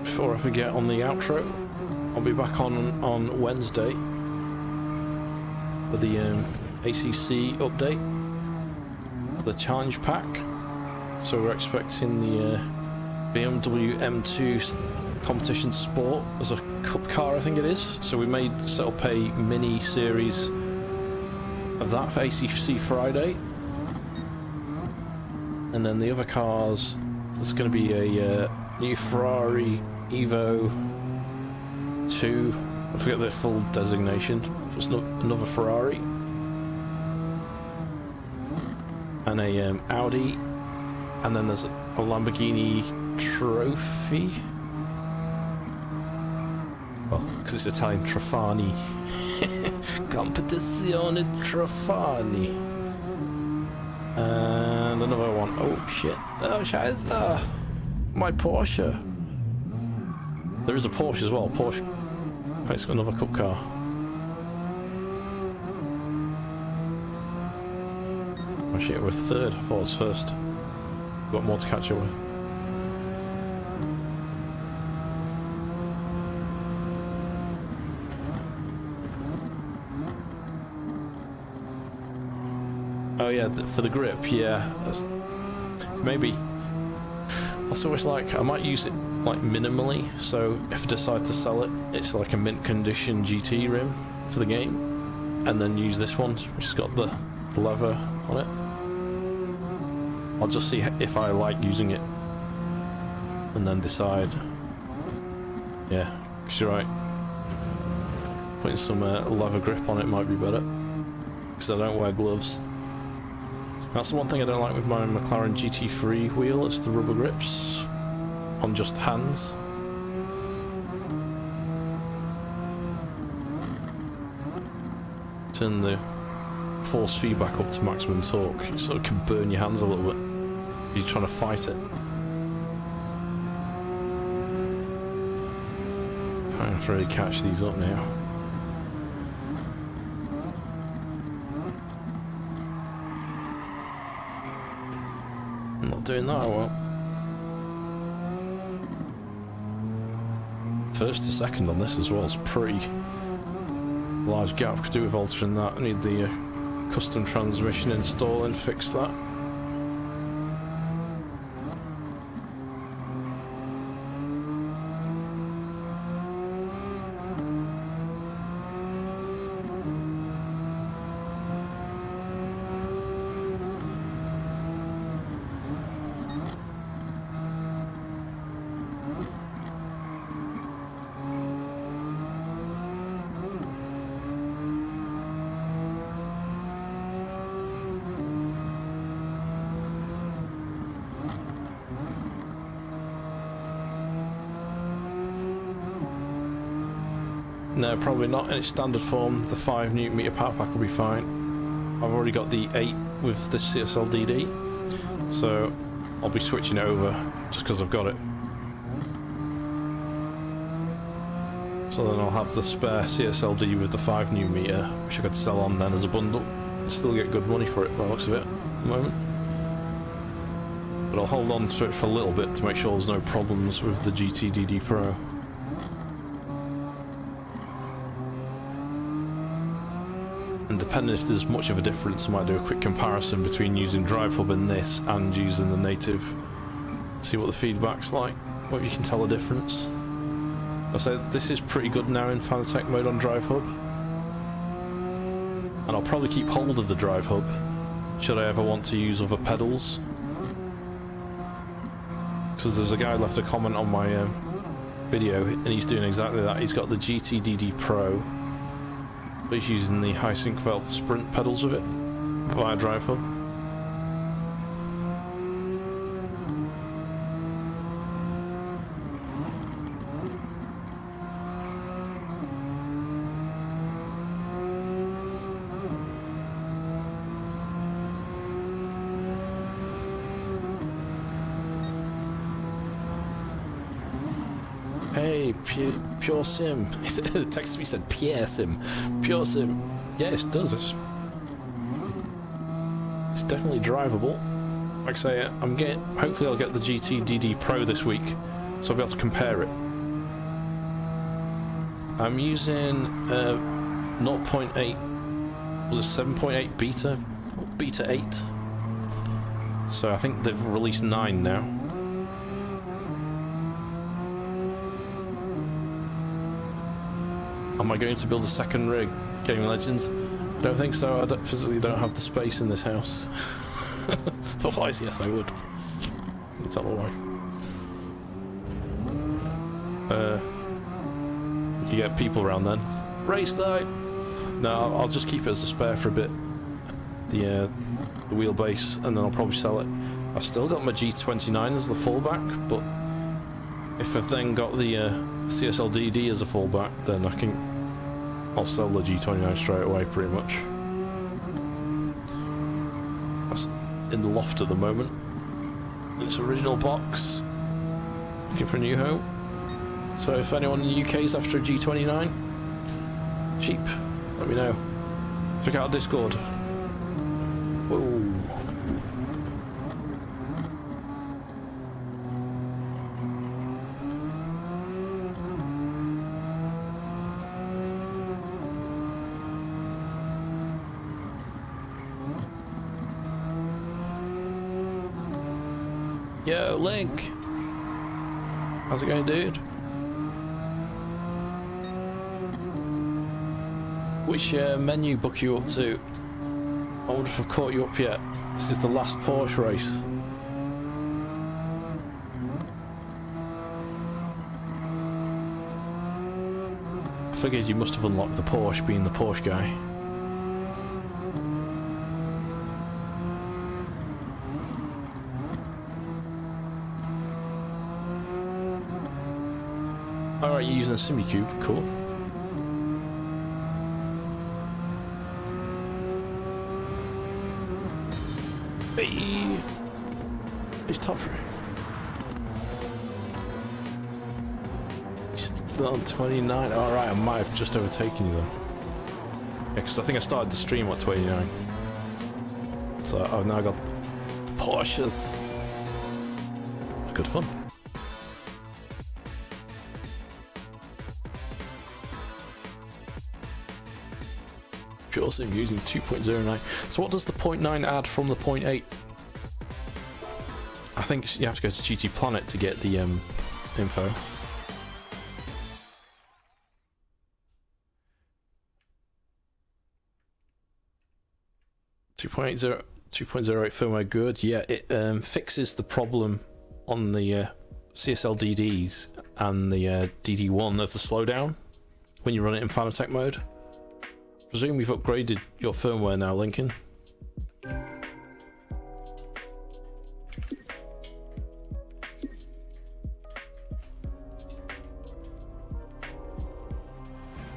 Before I forget on the outro, I'll be back on Wednesday for the ACC update, the challenge pack. So we're expecting the BMW M2 Competition Sport as a cup car, I think it is. So we made set up a mini series of that for ACC Friday, and then the other cars, there's going to be a new Ferrari Evo 2, I forget the full designation, it's another Ferrari, and a Audi, and then there's a Lamborghini Trophy, well, because it's Italian, Trafani, Competizione Trafani, and another one, oh shit, oh scheiße, my Porsche. There is a Porsche as well. Porsche. Oh, it's got another cup car. Oh shit, we're third. I thought it was first. Got more to catch up with. Oh yeah, for the grip, yeah. Maybe. That's always like, I might use it like minimally, so if I decide to sell it, it's like a mint condition GT rim for the game, and then use this one which has got the leather on it. I'll just see if I like using it and then decide. Yeah, because you're right, putting some leather grip on it might be better, because I don't wear gloves. That's the one thing I don't like with my McLaren GT3 wheel, it's the rubber grips on just hands. Turn the force feedback up to maximum torque, you sort of can burn your hands a little bit. You're trying to fight it. Can't have to really catch these up now. I'm not doing that, I won't. First to second on this as well is pretty large gap. Could do with altering that. I need the custom transmission install and fix that. No, probably not. In its standard form, the 5 Nm power pack will be fine. I've already got the 8 with the CSL DD, so I'll be switching it over just because I've got it. So then I'll have the spare CSL DD with the 5 Nm, which I could sell on then as a bundle. Still get good money for it by the looks of it at the moment. But I'll hold on to it for a little bit to make sure there's no problems with the GT DD Pro. And depending if there's much of a difference, I might do a quick comparison between using Drive Hub and this and using the native. See what the feedback's like, what you can tell the difference. I say this is pretty good now in Fanatec mode on Drive Hub. And I'll probably keep hold of the Drive Hub should I ever want to use other pedals. Because there's a guy left a comment on my video and he's doing exactly that. He's got the GT DD Pro but he's using the high sync felt sprint pedals of it via Drive Hub. Hey, Pure Sim. The text me said Pierre Sim. Pure Sim. Yeah, it does. It's definitely drivable. Like I say, hopefully I'll get the GT DD Pro this week, so I'll be able to compare it. I'm using 0.8, was it 7.8 beta 8? So I think they've released 9 now. Am I going to build a second rig? Gaming Legends? Don't think so. I physically don't have the space in this house. Otherwise, yes, I would. I'll tell my wife. You can get people around then. Race night! No, I'll just keep it as a spare for a bit. The wheelbase, and then I'll probably sell it. I've still got my G29 as the fallback, but if I've then got the CSL DD as a fallback, then I'll sell the G29 straight away, pretty much. That's in the loft at the moment. In its original box. Looking for a new home. So if anyone in the UK is after a G29, cheap, let me know. Check out Discord. Whoa. Yo, Link! How's it going, dude? Which menu book you up to? I wonder if I've caught you up yet. This is the last Porsche race. I figured you must have unlocked the Porsche, being the Porsche guy. Alright, you're using a Simicube, cool. Hey! He's top three. He's on 29. Alright, I might have just overtaken you then. Yeah, because I think I started the stream at 29. So I've now got Porsches. Good fun. Pure Sim using 2.09. So what does the 0.9 add from the 0.8? I think you have to go to GT Planet to get the info. .2.08 firmware good. Yeah, it fixes the problem on the CSL DDs and the DD1 of the slowdown when you run it in Fanatec mode. Presume you've upgraded your firmware now, Lincoln.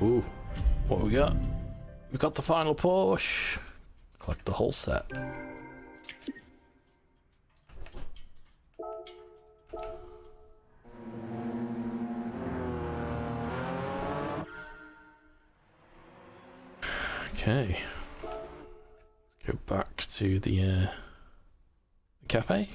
Ooh, what we got? We've got the final Porsche. Collect the whole set. Okay, let's go back to the cafe.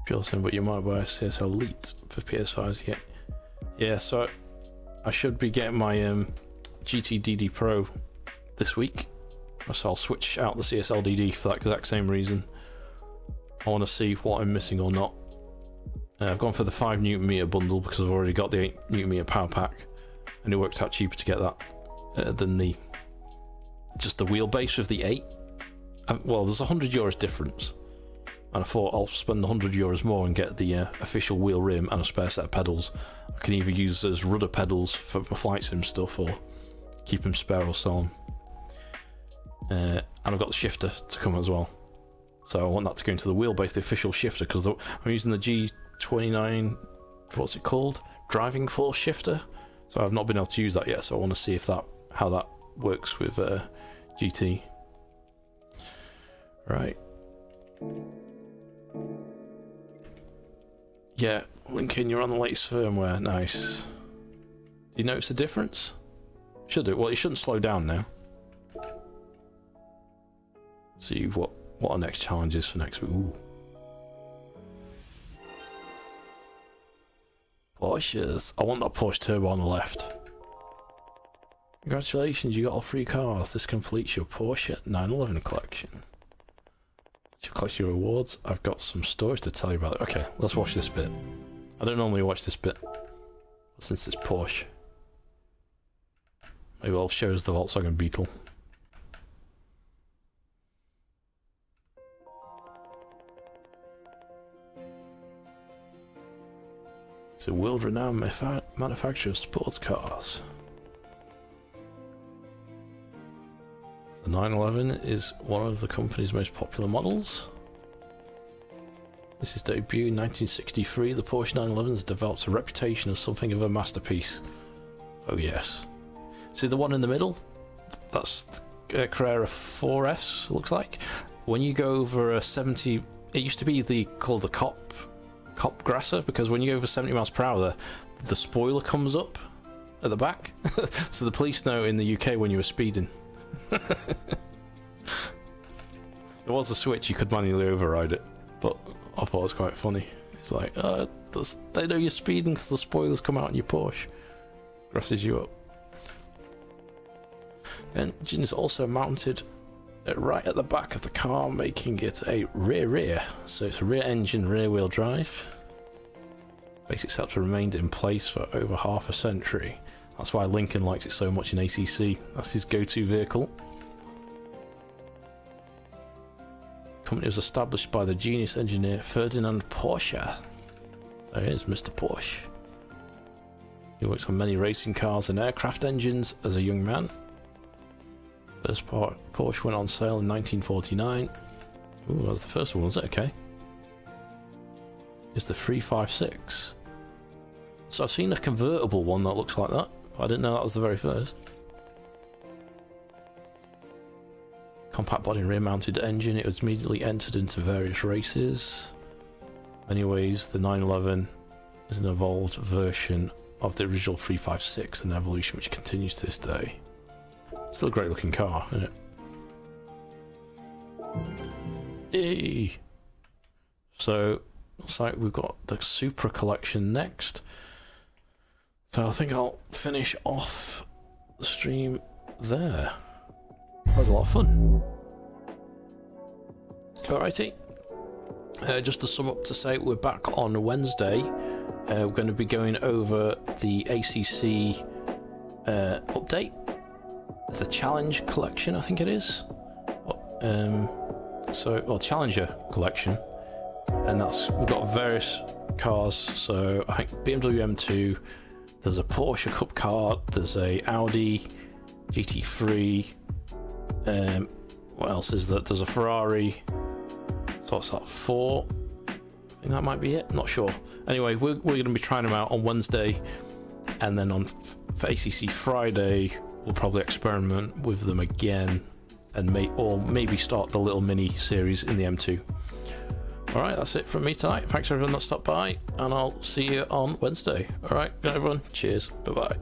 Pure Sim, but you might buy a CSL Elite for PS5s yet. Yeah, so I should be getting my GT DD Pro this week. So I'll switch out the CSL DD for that exact same reason. I want to see what I'm missing or not. I've gone for the 5 Nm bundle because I've already got the 8 Nm power pack, and it works out cheaper to get that than just the wheelbase of the 8 well, there's €100 difference, and I thought I'll spend €100 more and get the official wheel rim and a spare set of pedals. I can either use as rudder pedals for my flight sim stuff or keep them spare or sell them. And I've got the shifter to come as well, so I want that to go into the wheelbase, the official shifter, because I'm using the G29, what's it called, driving force shifter, so I've not been able to use that yet, so I want to see if how that works with GT. Right. Yeah, Lincoln, you're on the latest firmware. Nice. Do you notice the difference? Should do. Well, you shouldn't slow down now. See what our next challenge is for next week. Ooh. Porsches. I want that Porsche Turbo on the left. Congratulations, you got all 3 cars. This completes your Porsche 911 collection. To collect your rewards, I've got some stories to tell you about it. Okay, let's watch this bit. I don't normally watch this bit, but since it's Porsche, maybe I'll show us the Volkswagen Beetle. It's a world-renowned manufacturer of sports cars. The 911 is one of the company's most popular models. This is debuted in 1963. The Porsche 911 has developed a reputation as something of a masterpiece. Oh yes. See the one in the middle? That's the Carrera 4S, looks like. When you go over a 70, it used to be called the Cop Grasser, because when you go over 70 miles per hour, the spoiler comes up at the back. So the police know in the UK when you were speeding. There was a switch you could manually override it, but I thought it was quite funny. It's like, they know you're speeding because the spoilers come out in your Porsche. Grasses you up. Engine is also mounted right at the back of the car, making it a rear. So it's a rear engine, rear wheel drive. Basic setup remained in place for over half a century. That's why Lincoln likes it so much in ACC. That's his go-to vehicle. The company was established by the genius engineer Ferdinand Porsche. There he is, Mr. Porsche. He worked on many racing cars and aircraft engines as a young man. First Porsche went on sale in 1949. Ooh, that was the first one, was it? Okay. It's the 356. So I've seen a convertible one that looks like that. I didn't know that was the very first. Compact body and rear mounted engine. It was immediately entered into various races. Anyways, the 911 is an evolved version of the original 356, an evolution which continues to this day. Still a great looking car, isn't it? Hey. So looks like we've got the Supra collection next. So I think I'll finish off the stream there. That was a lot of fun. Alrighty. Just to sum up, to say we're back on Wednesday. We're going to be going over the ACC update. The Challenge collection, I think it is. Challenger collection. And we've got various cars. So I think BMW M2. There's a Porsche Cup car, there's a Audi GT3, what else is that? There's a Ferrari, so what's that, 4? I think that might be it, not sure. Anyway, we're going to be trying them out on Wednesday, and then for ACC Friday, we'll probably experiment with them again, and maybe start the little mini series in the M2. Alright, that's it from me tonight. Thanks everyone that stopped by, and I'll see you on Wednesday. Alright, good night everyone. Cheers. Bye bye.